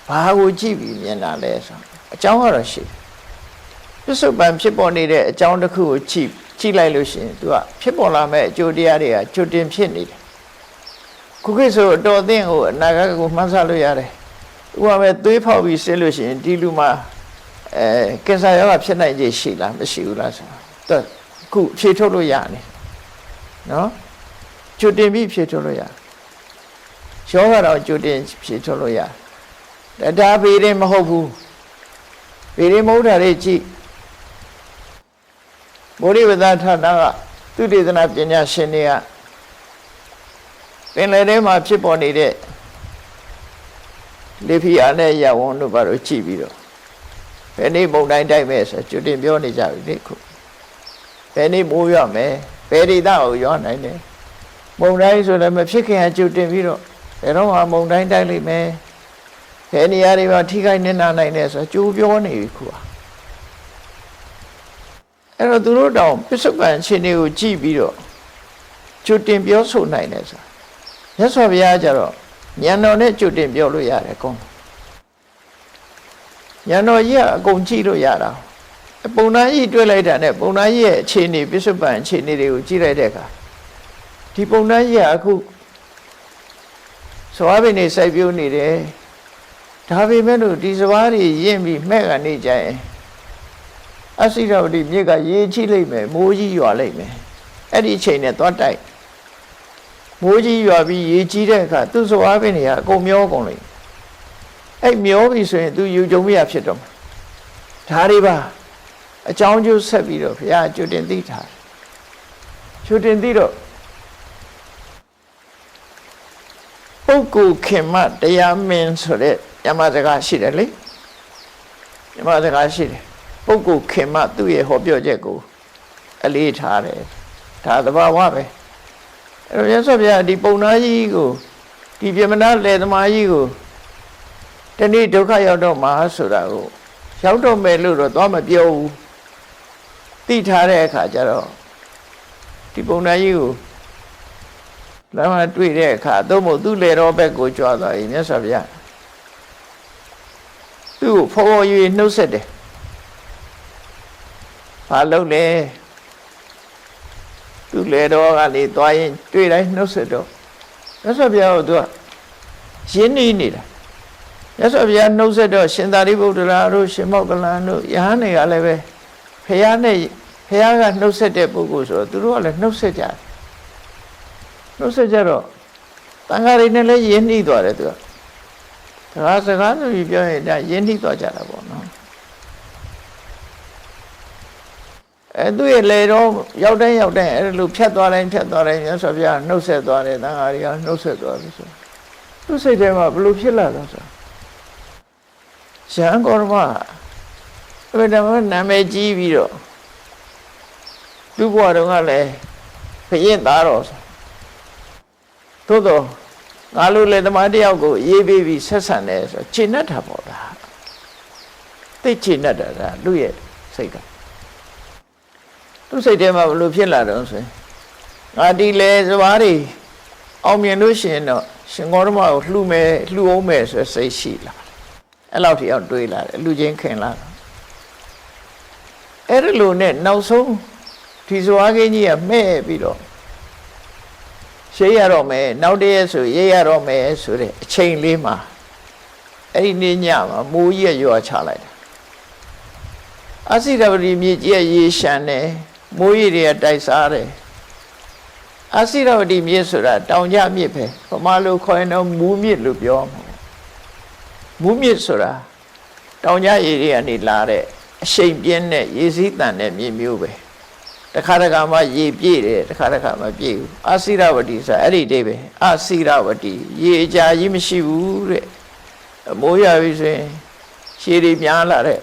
ဘာကိုကြည့်ပြီးမြင်တာလဲဆိုအကြောင်းကတော့ရှိတယ်ပစ္စုပန်ဖြစ်ပေါ်နေတဲ့အကြောင်းတစ်ခုကိုကြည့်လိုက်လို့ရှိရင် तू ကဖြစ်ပေါ်လာမဲ့အကျိုးတရားတွေကကျွတ်တင်ဖြစ်နေတယ်ခုခေတ်ဆိုအတော်အသင့်ကိုအနာဂတ်ကိုမှန်းဆလို့ရတယ်ဥပမာသွေးဖောက်ပြီးစစ်လို့ရှိရင်ဒီလူမှာကင်ဆာရောဂါဖြစ်နိုင်ခြေရှိလားမရှိဘူးလားဆိုတာခုဖြေထုတ်လို့ရတယ်နော်ကျွတ်တင်ပြီးဖြေထုတ်လို့ရတယ်ရောဂါတော့ကျွတ်တင်ဖြေထုတ်လို့ရတယ်ဒါပေရင်မဟုတ်ဘူးပေရင်မဟုတ်တာတွေကြည့်ဘုရိဝဒဌာနကသုတေသနပညာရှင်တွေကပင်လယ်ထဲမှာဖြစ်ပေါ်နေတဲ့လေဖိအားနဲ့ရဝန်းတို့ဘာလို့ကြည့်ပြီးတော့ဘယ်နေ့မုန်တိုင်းတိုက်မဲ့ဆိုကျွတ်တင်ပြောနေကြပြီလေခုဘယ်နေ့မိုးရွာမယ်ဘယ်ဒေသကိုရွာနိုင်တယ်မုန်တိုင်းဆိုလည်းမဖြစ်ခင်ကျွတ်တင်ပြီးတော့ဘယ်တော့မှမုန်တိုင်းတိုက်လိမ့်မယ်ဘယ်နေရာတွေမှာထိခိုက်နစ်နာနိုင်တယ်ဆိုကြိုးပြောနေပြီခုအဲ့တော့သူတို့တောင်ပစ္စုပန်အခြေအနေကိုကြည့်ပြီးတော့ကျွတ်တင်ပြောဆိုနိုင်တယ်ဆိုမြတ်စွာဘုရားကျတော့ဉာဏ်တော်နဲ့ကျွတ်တင်ပြောလို့ရတယ်ကောဉာဏ်တော်ကြီးကအကုန်ကြည့်လို့ရတာပုံနာကြီးတွေ့လိုက်တာနဲ့ပုံနာကြီးရဲ့အခြေအနေပစ္စုပန်အခြေအနေတွေကိုကြည့်လိုက်တဲ့အခါဒီပုံနာကြီးကအခုသွားပင်နေစိုက်ပျိုးနေတယ်ဒါပေမဲ့လို့ဒီစဘာတွေရင့်ပြီးမဲ့ကနေကြရင်အစိရဝတီမြစ်ကရေချိလိမ့်မယ်မိုးကြီးရွာလိမ့်မယ်အဲ့ဒီအချိန်နဲ့သွားတိုက်မိုးကြီးရွာပြီးရေကြီးတဲ့အခါသူ့စဘာပင်တွေကအကုန်မျောကုန်လိမ့်အဲ့မျောပြီဆိုရင်သူယူကြုံမရဖြစ်တော့ဒါတွေပါအကြောင်းကျိုးဆက်ပြီးတော့ဘုရားကျွတ်တင်သိထားတယ်ကျွတ်တင်သိတော့ပုဂ္ဂိုလ်ခင်မတရားမင်းဆိုတဲ့ညမစကားရှိတယ်လေညမစကားရှိတယ်ပုဂ္ဂိုလ်ခင်မသူ့ရဲ့ဟောပြောချက်ကိုအလေးထားတယ်ဒါသဘာဝပဲအဲ့တော့မြတ်စွာဘုရားဒီပုံနာကြီးကိုဒီပြမနာလေသမားကြီးကိုတနေ့ဒုက္ခရောက်တော့မှာဆိုတာကိုရောက်တော့မယ်လို့တော့သွားမပြောဘူးသိထားတဲ့အခါကျတော့ဒီပုံနာကြီးကိုလမ်းမှာတွေ့တဲ့အခါသို့မဟုတ်သူ့လေတော်ဘက်ကိုကြွားသွားရင်မြတ်စွာဘုရားသူ့ကိုဖော်ဖော်ရွေနှုတ်ဆက်တယ်ဘာလုပ်လဲသူ့လေတော်ကနေသွားရင်တွေ့တိုင်းနှုတ်ဆက်တော့မြတ်စွာဘုရားကသူကရင်းနှီးနေတာမြတ်စွာဘုရားနှုတ်ဆက်တော့ရှင်သာရိပုတ္တရာတို့ရှင်မောက္ကလန်တို့ယဟန်တွေကလည်းပဲဖះနဲ့ဖះကနှုတ်ဆက်တဲ့ပုဂ္ဂိုလ်ဆိုတော့သူတို့ကလည်းနှုတ်ဆက်ကြတယ်နှုတ်ဆက်ကြတော့တန်ခါးတွေနဲ့လည်းယဉ်နှီးသွားတယ်သူကဒါစကားဆိုပြီးပြောရင်ဒါယဉ်နှီးသွားကြတာပေါ့နော် သူရဲ့လေတော့ရောက်တိုင်းအဲ့လိုဖြတ်သွားတိုင်းမြတ်စွာဘုရားနှုတ်ဆက်သွားတယ်သံဃာတွေကနှုတ်ဆက်သွားပြီဆိုသူစိတ်ထဲမှာဘလို့ဖြစ်လာတော့ဆိုရဟန်းဂေါတမအဲ့ဒါမှနာမည်ကြီးပြီးတော့သူ့ဘဝတုန်းကလည်းဘုရင်သားတော်သို့တော့ငါလိုလေသမားတယောက်ကိုရေးပေးပြီးဆက်ဆံတယ်ဆိုချိန်နဲ့တာပေါ့ဒါသိချိန်နဲ့တာလူရဲ့စိတ်ကသူစိတ်ထဲမှာဘလို့ဖြစ်လာတော့ဆိုရင်ငါဒီလေစဘာတွေအောင်မြင်လို့ရှိရင်တော့ရှင်ဂေါတမကိုလှူအောင်မယ်ဆိုစိတ်ရှိလာအဲ့လောက်ထိအောင်တွေးလာတယ်လူချင်းခင်လာအဲ့ဒီလိုနဲ့နောက်ဆုံးဒီဇွားကင်းကြီးကမဲ့ပြီးတော့ရှေးရတော့မယ်နောက်တည်းဆိုရေးရတော့မယ်ဆိုတဲ့အချိန်လေးမှာအဲ့ဒီနေ့ညမှာမိုးကြီးရွာချလိုက်တာအစိရပတိမြေကြီးရေရှမ်းတယ်မိုးကြီးတွေကတိုက်စားတယ်အစိရပတိမြေဆိုတာတောင်ကျမြစ်ပဲဗမာလိုခေါ်ရင်တော့မူးမြစ်လို့ပြောမှာမူးမြစ်ဆိုတာတောင်ကျရေတွေကနေလာတဲ့အရှိန်ပြင်းတဲ့ရေစီးတန်တဲ့မြေမျိုးပဲတခါတခါမှရေပြည့်တယ်တခါတခါမှပြည့်ဘူးအစိရဝတိဆိုအဲ့ဒီအိဗေအစိရဝတိရေအကြာကြီးမရှိဘူးတဲ့မိုးရပြီဆိုရင်ရှည်တွေများလာတဲ့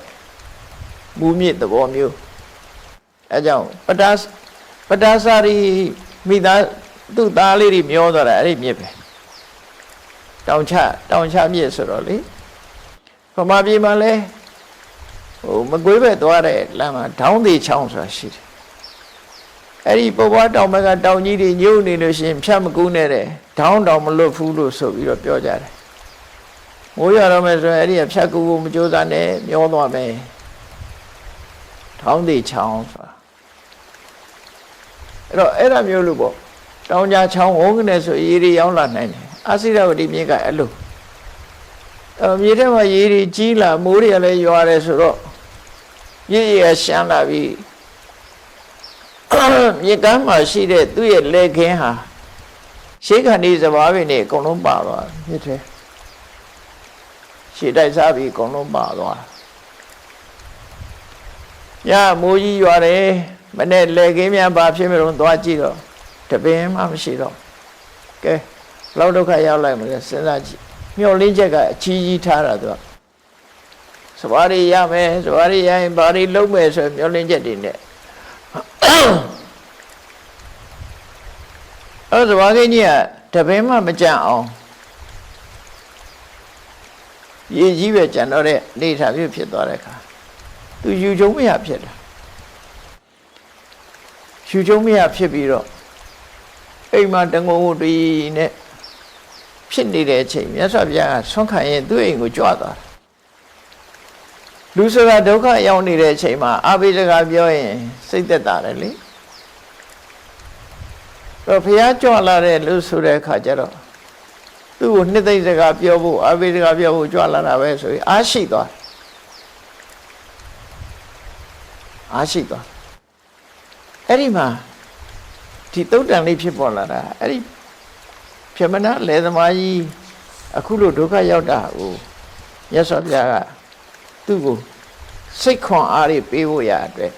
မူးမြစ်သဘောမျိုးအဲကြောင့်ပတာစာရီမိသားသူ့သားလေးတွေမျောသွားတာအဲ့ဒီမြစ်ပဲတောင်ချမြစ်ဆိုတော့လေဗမာပြည်မှာလဲမကွေးပဲသွားတဲ့လမ်းမှာဒေါင်းသေးချောင်းဆိုတာရှိတယ်အဲ့ဒီပေါ်ပွားတောင်ဘက်ကတောင်ကြီးတွေညှို့နေလို့ရှိရင်ဖြတ်မကူးနဲ့တဲ့ဒေါင်းတောင်မလွတ်ဘူးလို့ဆိုပြီးတော့ပြောကြတယ်မိုးရတော့မယ်ဆိုရင်အဲ့ဒီဖြတ်ကူဖို့မကြိုးစားနဲ့မျောသွားမယ်ဒေါင်းသေးချောင်းဆိုတာအဲ့ဒါမျိုးလို့ပေါ့တောင်ကြားချောင်းဝုန်းကနေဆိုရေတွေရောက်လာနိုင်တယ်အစိရဝတိမြေကအဲ့လိုမြေထဲမှာရေတွေကြီးလာမိုးတွေကလည်းရွာတယ်ဆိုတော့ရေရရှမ်းလာပြီးမြေကမ်းမှာရှိတဲ့သူ့ရဲ့လက်ခင်းဟာရှေးခန္ဒီစဘာပင်တွေအကုန်လုံးပါသွားမြစ်ထဲရှေးတိုက်စားပြီးအကုန်လုံးပါသွားညမိုးကြီးရွာတယ်မနဲ့လက်ခင်းများဘာဖြစ်မလို့သွားကြည့်တော့တပင်မှမရှိတော့ကဲဘလောက်ဒုက္ခရောက်လိုက်မလဲစဉ်းစားကြည့်မျောလင်းချက်ကအချီးကြီးထားတာသူကစဘာတွေရမယ်စဘာတွေရရင်ဘာတွေလုံးမယ်ဆိုမျောလင်းချက်တွေနဲ့အဲ့စဘာကင်းကြီးကတပင်မှမကြံအောင်ရေကြီးပဲကြံတော့တဲ့နေထားပြဖြစ်သွားတဲ့အခါသူယူကျုံမရဖြစ်တာယူကျုံမရဖြစ်ပြီးတော့အိမ်မှာတငုံတရီနဲ့ဖြစ်နေတဲ့အချိန်မြတ်စွာဘုရားကဆွမ်းခံရင်သူ့အိမ်ကိုကြွသွားတယ်လူဆိုတာဒုက္ခရောက်နေတဲ့အချိန်မှာအာဘိစကားပြောရင်စိတ်သက်သာတယ်လေတော့ဘုရားကြွလာတဲ့လူဆိုတဲ့အခါကျတော့သူ့ကိုနှစ်သိမ့်စကားပြောဖို့အာဘိစကားပြောဖို့ကြွလာတာပဲဆိုပြီးအားရှိသွားအဲ့ဒီမှာဒီတုတ်တန်လေးဖြစ်ပေါ်လာတာအဲ့ဒီပြမနာလေသမားကြီးအခုလိုဒုက္ခရောက်တာကိုမြတ်စွာဘုရားကသူ့ကိုစိတ်ခွန်အားတွေပေးဖို့ရအတွက်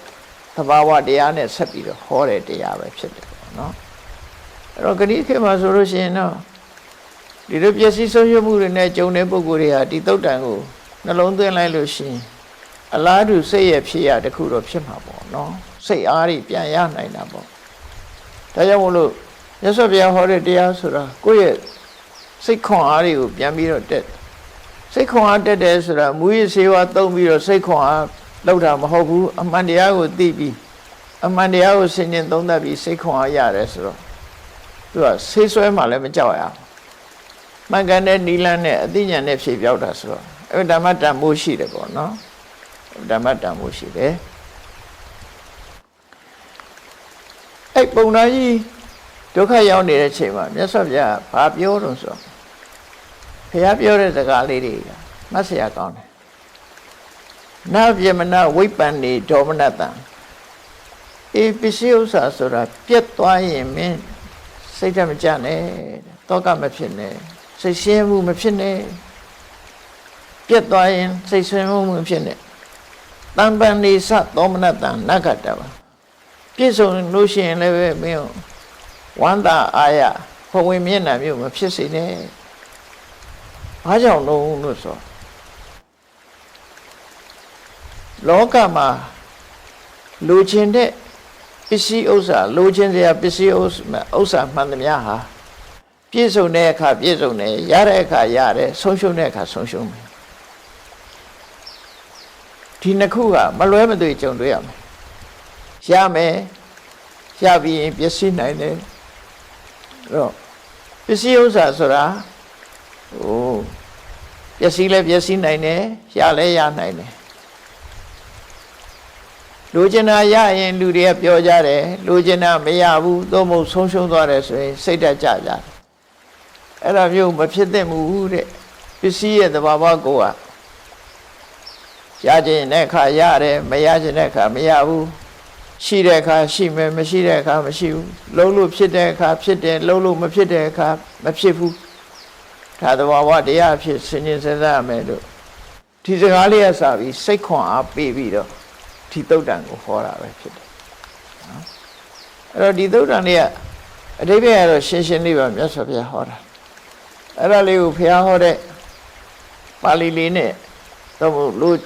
သဘာဝတရားနဲ့ဆက်ပြီးတော့ဟောတဲ့တရားပဲဖြစ်တယ်ပေါ့နော်အဲ့တော့ဂရိခေတ်မှာဆိုလို့ရှိရင်တော့ဒီလိုပျက်စီးဆုံးရှုံးမှုတွေနဲ့ကြုံတဲ့ပုဂ္ဂိုလ်တွေဟာဒီတုတ်တန်ကိုနှလုံးသွင်းလိုက်လို့ရှိရင်အလားတူစိတ်ရဲ့ဖြစ်ရတခုတော့ဖြစ်မှာပေါ့နော်စိတ်အားတွေပြန်ရနိုင်တာပေါ့ဒါကြောင့်မို့လို့မြတ်စွာဘုရားဟောတဲ့တရားဆိုတာကိုယ့်ရဲ့စိတ်ခွန်အားတွေကိုပြန်ပြီးတော့တက်စိတ်ခွန်အားတက်တယ်ဆိုတာမူရစေဝါသုံးပြီးတော့စိတ်ခွန်အားလောက်တာမဟုတ်ဘူးအမှန်တရားကိုသိပြီးအမှန်တရားကိုဆင်ခြင်သုံးသပ်ပြီးစိတ်ခွန်အားရတယ်ဆိုတော့သူကဆေးဆွဲမှလည်းမကြောက်ရအောင်မှန်ကန်တဲ့နိလန်းနဲ့အသိဉာဏ်နဲ့ဖြေပြောက်တာဆိုတော့အဲ့ဓမ္မတန်မိုးရှိတယ်ပေါ့နော်ဓမ္မတန်မိုးရှိတယ်အဲ့ပုံနာကြီးဒုက္ခရောက်နေတဲ့အချိန်မှာမြတ်စွာဘုရားဘာပြောတော့ဆိုဘုရားပြောတဲ့စကားလေးတွေကမှတ်စရာကောင်းတယ်နဗျမနဝိပ္ပန္နေဒေါမနတံအေပစ္စည်းဥစ္စာဆိုတာပြတ်သွားရင်မင်းစိတ်ဓာတ်မကျနဲ့တောကမဖြစ်နဲ့စိတ်ရှင်းမှုမဖြစ်နဲ့ပြတ်သွားရင်စိတ်ဆွေးမှုမဖြစ်နဲ့တံပန္နေသဒေါမနတံနဂတပါ ပြည့်စုံလို့ရှိရင်လည်းပဲမင်းဝမ်းသာအားရဘဝင်မျက်နှာမျိုးမဖြစ်စေနဲ့ဘာကြောင့်လို့ဆိုလောကမှာလူချင်းတဲ့ပစ္စည်းဥစ္စာလူချင်းစရာပစ္စည်းဥစ္စာမှန်သမျှဟာပြည့်စုံတဲ့အခါပြည့်စုံတယ်ရတဲ့အခါရတယ်ဆုံးရှုံးတဲ့အခါဆုံးရှုံးမယ်ဒီနှစ်ခုကမလွဲမသွေကြုံတွေ့ရမယ်ရမယ်ရပြီးရင်ပစ္စည်းနိုင်တယ်တော့ပစ္စည်းဥစ္စာဆိုတာပစ္စည်းလည်းပစ္စည်းနိုင်တယ်ရလည်းရနိုင်တယ်လူကျင်တာရရင်လူတွေကပြောကြတယ်လူကျင်တာမရဘူးသို့မဟုတ်ဆုံးရှုံးသွားတယ်ဆိုရင်စိတ်ဓာတ်ကျကြတယ်အဲ့ဒါမျိုးမဖြစ်သင့်ဘူးတဲ့ပစ္စည်းရဲ့သဘာဝကိုရခြင်းတဲ့အခါရတယ်မရခြင်းတဲ့အခါမရဘူးရှိတဲ့အခါရှိမယ်မရှိတဲ့အခါမရှိဘူးလုံးလို့ဖြစ်တဲ့အခါဖြစ်တယ်လုံးလို့မဖြစ်တဲ့အခါမဖြစ်ဘူးဒါသဘာဝတရားဖြစ်စဉ်းကျင်စဉ်းစားရမယ်လို့ဒီစကားလေးကစပြီးစိတ်ခွန်အားပေးပြီးတော့ဒီသုတ်တံကိုဟောတာပဲဖြစ်တယ်နော်အဲ့တော့ဒီသုတ်တံလေးကအဓိပ္ပာယ်ကတော့ရှင်းရှင်းလေးပါမြတ်စွာဘုရားဟောတာအဲ့ဒါလေးကိုဘုရားဟောတဲ့ပါဠိလေးနဲ့တော့လို့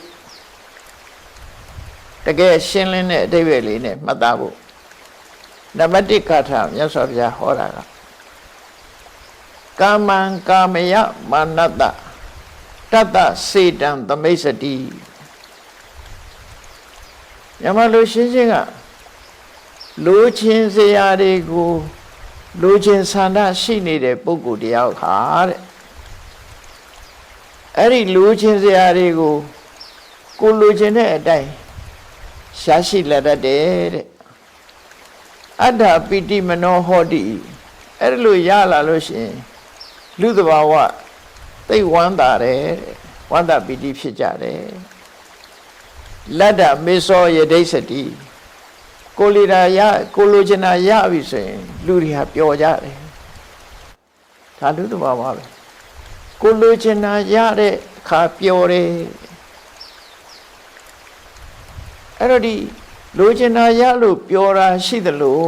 တကယ်ရှင်းလင်းတဲ့အဓိပ္ပာယ်လေးနဲ့မှတ်သားဖို့နံပါတ်1ကထာမြတ်စွာဘုရားဟောတာကကာမံကာမယမာနတတတ္တစေတံသမိစ္ဆတိညမလို့ရှင်းရှင်းကလူချင်းစရာတွေကိုလူချင်းဆန္ဒရှိနေတဲ့ပုဂ္ဂိုလ်တယောက်ဟာတဲ့အဲ့ဒီလူချင်းစရာတွေကိုကိုလူချင်းတဲ့အတိုင်းရှားရှိလက်တတ်တယ်တဲ့အတ္တပိတိမနောဟောတိအဲ့ဒါလို့ရလာလို့ရှိရင်လူသဘာဝသိဝမ်းသာတယ်ဝမ်းသာပိတိဖြစ်ကြတယ်လတ္တမေသောယဒိစ္စတိကိုလီရာရကိုလိုချင်တာရပြီဆိုရင်လူတွေဟာပျော်ကြတယ်ဒါလူသဘာဝပဲကိုလိုချင်တာရတဲ့အခါပျော်တယ်အဲ့တော့ဒီလိုချင်တာရလို့ပျော်တာရှိသလို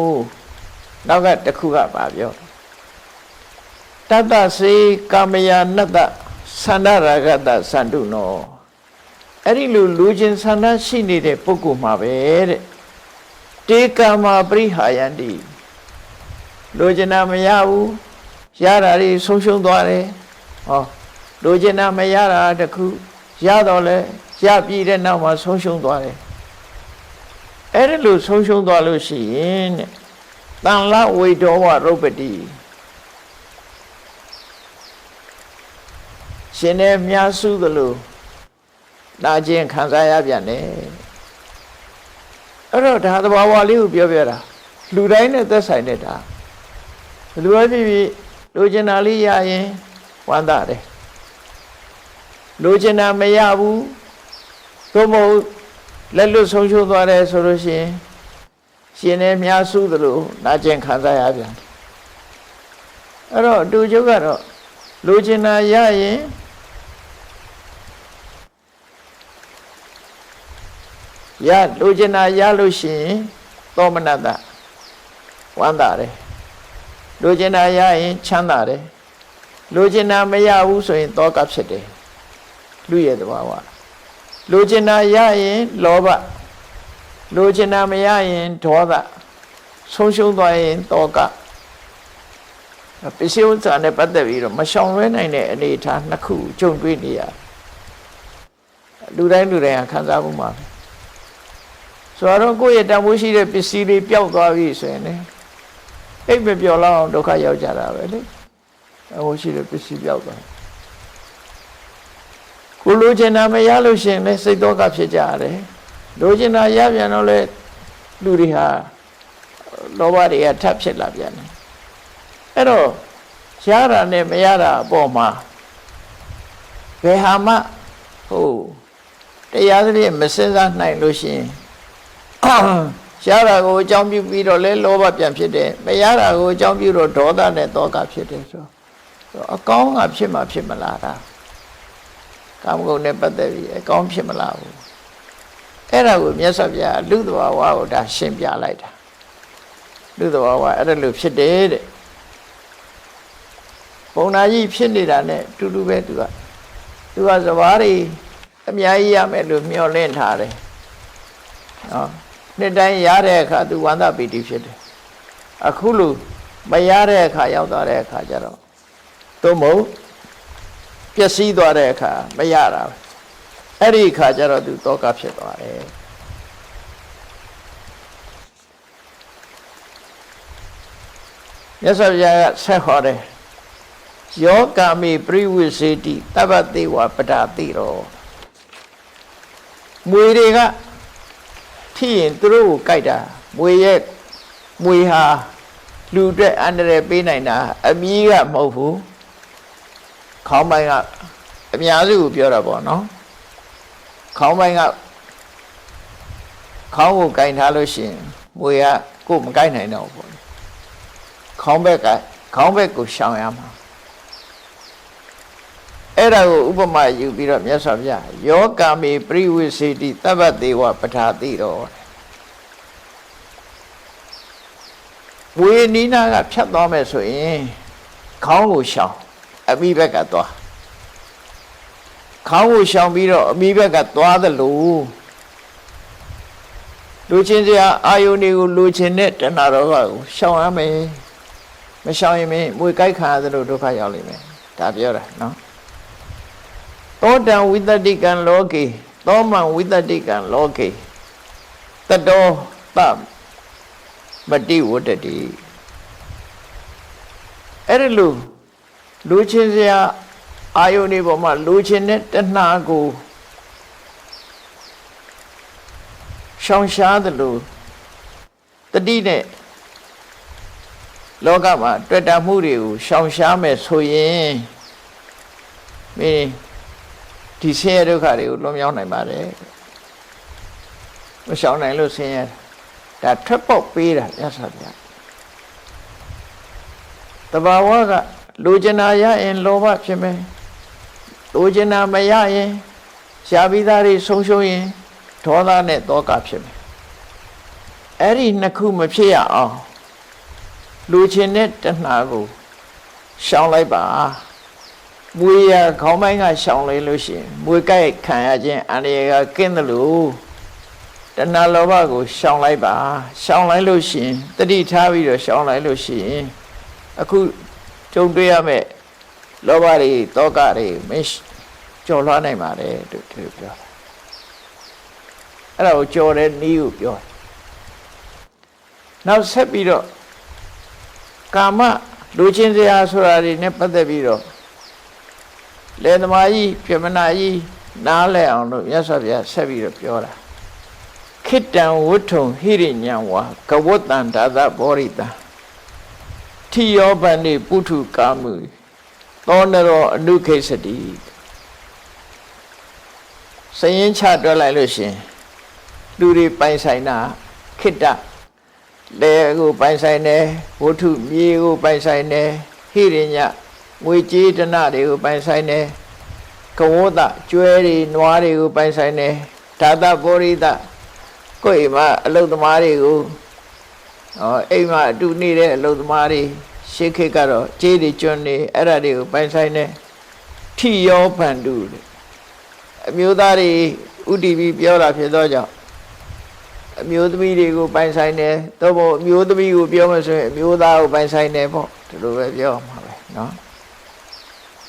နောက်ကတစ်ခုကပါပြောတတ္တစေကာမယာနတ္တသန္ဒရာဂတသန္တုနောအဲ့ဒီလူချင်းဆန္ဒရှိနေတဲ့ပုဂ္ဂိုလ်မှာပဲတဲ့တေကာမပရိဟာယန္တိလိုချင်တာမရဘူးရတာတွေဆုံးရှုံးသွားတယ်ဟောလိုချင်တာမရတာတခုရတော့လဲရပြီးတဲ့နောက်မှာဆုံးရှုံးသွားတယ်အဲ့ဒီလိုဆုံးရှုံးသွားလို့ရှိရင်တဲ့တန်လဝိတောဝရုပ္ပတိရှင်နဲ့မြားစုသလိုနာကျင်ခံစားရပြန်တယ်အဲ့တော့ဒါသဘာဝလေးကိုပြောပြတာလူတိုင်းနဲ့သက်ဆိုင်တဲ့ဒါလူအဖြစ်ဖြစ်လိုချင်တာလေးရရင်ဝမ်းသာတယ်လိုချင်တာမရဘူးသို့မဟုတ်လက်လွတ်ဆုံးရှုံးသွားတယ်ဆိုလို့ရှိရင်ရှင်နဲ့မြားစုသလိုနာကျင်ခံစားရပြန်တယ်အဲ့တော့အတူချုပ်ကတော့လိုချင်တာရရင်ရလိုချင်တာရလို့ရှိရင်သောမနတဝမ်းသာတယ်လိုချင်တာရရင်ချမ်းသာတယ်လိုချင်တာမရဘူးဆိုရင်တောကဖြစ်တယ်လူရဲ့သဘာဝလိုချင်တာရရင်လောဘလိုချင်တာမရရင်ဒေါသဆုံးရှုံးသွားရင်တောကပစ္စည်းဥစ္စာနဲ့ပတ်သက်ပြီးတော့မရှောင်လွဲနိုင်တဲ့အနေအထားနှစ်ခုကြုံတွေ့နေရလူတိုင်းခံစားမှုမှာဆိုတော့ကိုယ့်ရဲ့တန်ဖိုးရှိတဲ့ပစ္စည်းလေးပျောက်သွားပြီဆိုရင်လည်းအိပ်မပျော်လောက်အောင်ဒုက္ခရောက်ကြတာပဲလေတန်ဖိုးရှိတဲ့ပစ္စည်းပျောက်သွားကိုလိုချင်တာမရလို့ရှိရင်လည်းစိတ်ဒုက္ခဖြစ်ကြရတယ်လိုချင်တာရပြန်တော့လေလူတွေဟာလောဘတွေကထပ်ဖြစ်လာပြန်တယ်အဲ့တော့ရတာနဲ့မရတာအပေါ်မှာဘယ်ဟာမှတရားသဖြင့်မစင်စားနိုင်လို့ရှိရင်ရတာကိုအကြောင်းပြုပြီးတော့လဲလောဘပြန်ဖြစ်တယ်မရတာကိုအကြောင်းပြုတော့ဒေါသနဲ့တောကဖြစ်တယ်ဆိုတော့အကောင်းကဖြစ်မှဖြစ်မလားတာကာမဂုဏ်နဲ့ပတ်သက်ပြီးအကောင်းဖြစ်မလားဘူးအဲ့ဒါကိုမြတ်စွာဘုရားလူသဘာဝကိုဒါရှင်းပြလိုက်တာ လူတော်ကအဲ့ဒါလို့ဖြစ်တယ်တဲ့ပုံနာကြီးဖြစ်နေတာနဲ့တူတူပဲသူကစဘာတွေအများကြီးရမယ်လို့မျှော်လင့်ထားတယ်နော်နှစ်တိုင်းရတဲ့အခါသူဝန္ဒပီတိဖြစ်တယ်အခုလို့မရတဲ့အခါရောက်သွားတဲ့အခါကျတော့သို့မဟုတ်ပျက်စီးသွားတဲ့အခါမရတာပဲအဲ့ဒီအခါကျတော့သူတောကဖြစ်သွားတယ်မြတ်စွာဘုရားကဆက်ဟောတယ်ယောကာမိပရိဝိစေတိတပ္ပတိဝပဒတိရောမွေတွေကဖြစ်ရင်သူတို့ကိုကြိုက်တာမွေဟာလူအတွက်အန္တရာယ်ပေးနိုင်တာအမီးကမဟုတ်ဘူးခေါင်းပိုင်းကအများစုကိုပြောတာပေါ့နော်ခေါင်းပိုင်းကခေါင်းကိုကြိုင်ထားလို့ရှိရင်မွေကကိုယ်မကြိုက်နိုင်တော့ဘူးခေါင်းဘက်ကိုရှောင်ရမှာအဲ့ဒါကိုဥပမာယူပြီးတော့မြတ်စွာဘုရားယောကာမေပရိဝိစေတိတပ္ပတေဝပဋ္ဌာတိတော်ဝေနိနာကဖြတ်သွားမယ်ဆိုရင်ခေါင်းကိုရှောင်အမိဘက်ကသွားခေါင်းကိုရှောင်ပြီးတော့အမိဘက်ကသွားသလိုလူချင်းစရာအာယုန်တွေကိုလူချင်းနဲ့တဏှာတော်ကိုရှောင်ရမယ်မရှောင်ရင်မွေကြိုက်ခါသလိုဒုက္ခရောက်လိမ့်မယ်ဒါပြောတာနော်သောတံဝိတ္တိကံလောကေသောမံဝိတ္တိကံလောကေတတောတမတိဝတ္တိအဲ့ဒီလူချင်းစရာအာယုန်ဒီပေါ်မှာလူချင်းနဲ့တဏှာကိုရှောင်ရှားသလိုတတိနဲ့လောကမှာတွေ့တာမှုတွေကိုရှောင်ရှားမယ်ဆိုရင်မင်းဒီဆင်းရဲဒုက္ခတွေကိုလွန်မြောက်နိုင်ပါတယ်မရှောင်နိုင်လို့ဆင်းရဲဒါထွက်ပေါက်ပေးတာရသဗျာတဘာဝကလူကျင်နာရရင်လောဘဖြစ်မယ်လူကျင်နာမရရင်ရှားပြီးသားတွေဆုံးရှုံးရင်ဒေါသနဲ့တောကဖြစ်မယ်အဲ့ဒီနှစ်ခုမဖြစ်ရအောင်လူချင်းနဲ့တဏှာကိုရှောင်လိုက်ပါမွေရခေါင်းပိုင်းကရှောင်လိုက်လို့ရှိရင်မွေကြိုက်ခံရခြင်းအန္တရာယ်ကကင်းတယ်လို့တဏှာလောဘကိုရှောင်လိုက်ပါရှောင်လိုက်လို့ရှိရင်တတိထားပြီးတော့ရှောင်လိုက်လို့ရှိရင်အခုကြုံတွေ့ရမယ့်လောဘတွေတောကတွေမကျော်လွှားနိုင်ပါတယ်လို့သူပြောတာအဲ့ဒါကိုကျော်တဲ့နည်းကိုပြောနောက်ဆက်ပြီးတော့ကာမလူချင်းစရာဆိုတာတွေနဲ့ပတ်သက်ပြီးတော့လေသမားကြီးပြမနာကြီးနားလဲအောင်လို့မြတ်စွာဘုရားဆက်ပြီးတော့ပြောတာခိတံဝဋ္ထုံဟိရိညံဝါကဝတ္တံဒါသဘောရိတံထိယောပန္တိပုထုကာမုသောနရောအနုခိစတိစရင်ချတွက်လိုက်လို့ရှင်လူတွေပိုင်ဆိုင်တာခိတ္တလေကိုပိုင်ဆိုင်တယ်ဝဋ္ထုမြေကိုပိုင်ဆိုင်တယ်ဟိရိညငွေကြေးတဏတွေကိုပိုင်ဆိုင်တယ်ကဝတ္တကျွဲတွေနွားတွေကိုပိုင်ဆိုင်တယ်ဒါသဘောရိတကိုယ်မှာအလုသမားတွေကိုအိမ်မှာအတူနေတဲ့အလုသမားတွေရှေးခေတ်ကတော့ကြေးတွေကျွန်းနေအဲ့ဒါတွေကိုပိုင်ဆိုင်တယ်ထိယောဗန္တုအမျိုးသားတွေဥတီပြီးပြောတာဖြစ်သောကြောင့်အမျိုးသမီးတွေကိုပိုင်ဆိုင်တယ်သို့မဟုတ်အမျိုးသမီးကိုပြောမှဆိုရင်အမျိုးသားကိုပိုင်ဆိုင်တယ်ပေါ့ဒီလိုပဲပြောမှာပဲနော်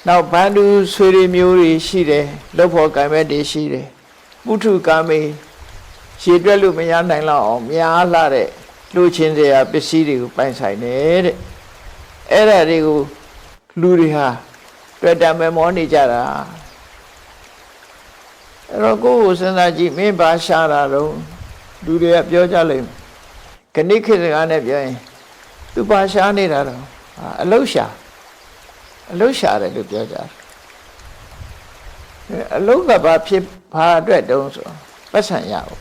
နောက်ဗန္ဓုဆွေတွေမျိုးတွေရှိတယ်လှုပ်ဖို့ကံမဲ့တွေရှိတယ်ပုထုကာမေရှည်တွက်လို့မရနိုင်တော့အောင်များလှတဲ့လူချင်းစရာပစ္စည်းတွေကိုပိုင်ဆိုင်တယ်တဲ့အဲ့ဒါတွေကိုလူတွေဟာတွေ့တာမမောနေကြတာအဲ့တော့ကိုယ့်ကိုစဉ်းစားကြည့်မင်းဘာရှာတာတော့လူတွေကပြောကြလိမ့်မယ်ခဏခေတ်စကားနဲ့ပြောရင်သူဘာရှာနေတာတော့အလုရှာတယ်လို့ပြောကြတယ်အလုကဘာဖြစ်ဘာအတွက်တုံးဆိုပတ်စံရအောင်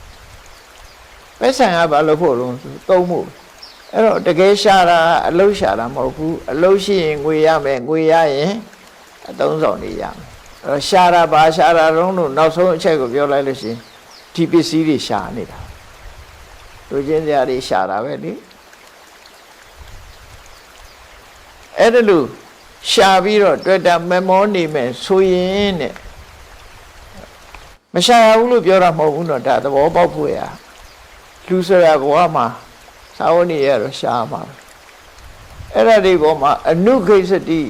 ပတ်စံကဘာလို့ဖို့လုံးသုံးမှုအဲ့တော့တကယ်ရှာတာအလုရှာတာမဟုတ်ဘူးအလုရှိရင်ငွေရမယ်ငွေရရင်အသုံးဆောင်နေရမယ်အဲ့တော့ရှာတာဘာရှာတာတော့လို့နောက်ဆုံးအချက်ကိုပြောလိုက်လို့ရှိရင်ဒီပစ္စည်းတွေရှာနေတာလူချင်းစရာတွေရှာတာပဲလေ အဲ့ဒါလို့ရှာပြီးတော့တွေ့တာမမောနေမယ်ဆိုရင်တဲ့မရှာရဘူးလို့ပြောတာမဟုတ်ဘူးတော့ဒါသဘောပေါက်ဖို့ရလူဆိုတာဘဝမှာသာဝနေရတော့ရှာမှာအဲ့ဒါဒီပေါ်မှာအနုခိစ္စတိ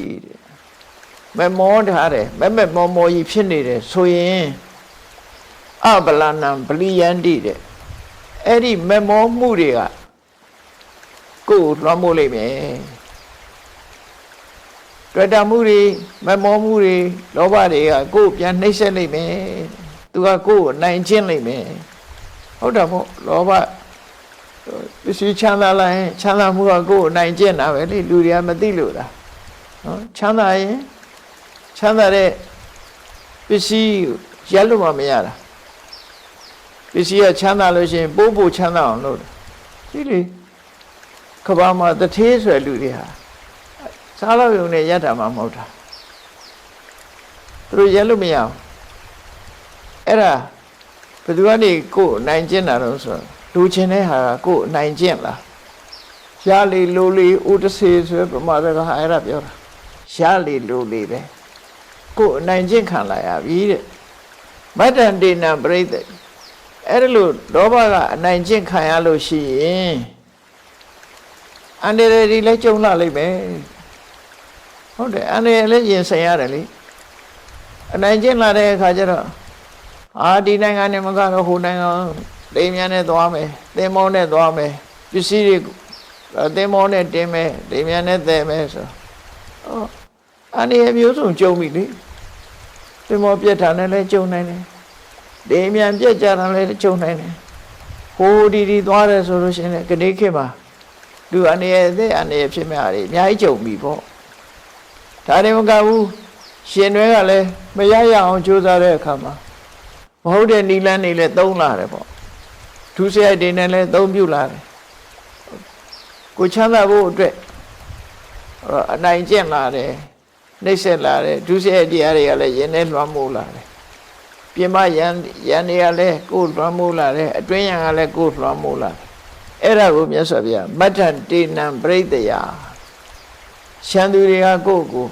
မမောထားတယ်မမောမောကြီးဖြစ်နေတယ်ဆိုရင်အပလနံပလီယန္တိတဲ့အဲ့ဒီမမောမှုတွေကကိုယ်လွှမ်းမိုးလိုက်မယ်တွေ့တာမှုတွေမမောမှုတွေလောဘတွေကကိုယ်ပြန်နှိမ့်ဆက်လိုက်မယ်သူကကိုယ်ကိုနိုင်ကျင့်လိုက်မယ်ဟုတ်တယ်ပေါ့လောဘပစ္စည်းချမ်းသာလိုက်ချမ်းသာမှုကကိုယ်ကိုနိုင်ကျင့်တာပဲလေလူတွေကမသိလို့လားနော်ချမ်းသာရင်ချမ်းသာတဲ့ပစ္စည်းရက်လို့မှမရတာပစ္စည်းကချမ်းသာလို့ရှိရင်ပို့ချမ်းသာအောင်လုပ်တယ်ဒီလေကဘာမှာတထေးဆိုတဲ့လူတွေဟာစားလို့ရုံနဲ့ရက်တာမှမဟုတ်တာသူတို့ရက်လို့မရအောင်အဲ့ဒါဘယ်သူကနေကိုယ်နိုင်ကျင့်တာတော့ဆိုလူချင်းတဲ့ဟာကိုယ်နိုင်ကျင့်လားရလေလိုလေဥဒစေဆိုပမာဒကဟာအဲ့ဒါပြောတာရလေလိုလေပဲကိုယ်နိုင်ကျင့်ခံလာရပြီတဲ့မတ္တန်တေနံပရိသေအဲ့ဒါလို့လောဘကအနိုင်ကျင့်ခံရလို့ရှိရင်အန္တရာယ်တွေလည်းကြုံလာလိမ့်မယ်ဟုတ်တယ်အန္တရာယ်လည်းရင်ဆိုင်ရတယ်လေအနိုင်ကျင့်လာတဲ့အခါကျတော့ဒီနိုင်ငံနဲ့မကတော့ဟိုနိုင်ငံတိမ်မြန်နဲ့သွားမယ်သင်္ဘောနဲ့သွားမယ်ပစ္စည်းတွေသင်္ဘောနဲ့တင်မယ်တိမ်မြန်နဲ့သယ်မယ်ဆိုအန္တရာယ်မျိုးစုံကြုံပြီလေသင်္ဘောပြတ်တာနဲ့လည်းကြုံနိုင်တယ်တိမ်မြန်ပြတ်ကြတာလည်းကြုံနိုင်တယ်ဟိုဒီသွားတယ်ဆိုလို့ရှိရင်ကနေ့ခေတ်မှာလူအန္တရာယ်အန္တရာယ်ဖြစ်မဲ့အားတွေအများကြီးကြုံပြီပေါ့ဒါတွေမကဘူးရှင်တွေကလည်းမရရအောင်ကြိုးစားတဲ့အခါမှာမဟုတ်တဲ့နီလန်းတွေလည်းသုံးလာတယ်ပေါ့ဒုစရိုက်တွေနဲ့လည်းသုံးပြုလာတယ်ကိုချမ်းသာဖို့အတွက်အနိုင်ကျင့်လာတယ်နှိမ့်ဆက်လာတယ်ဒုစရိုက်တရားတွေကလည်းရင်းနဲ့လွှမ်းမိုးလာတယ်ပြင်မရန်တွေကလည်းကိုယ်လွှမ်းမိုးလာတယ်အတွင်းရန်ကလည်းကိုယ်လွှမ်းမိုးလာတယ်အဲ့ဒါကိုမြတ်စွာဘုရားမတ္ထတေနံပရိသေယရှမ်းသူတွေကကိုယ့်ကို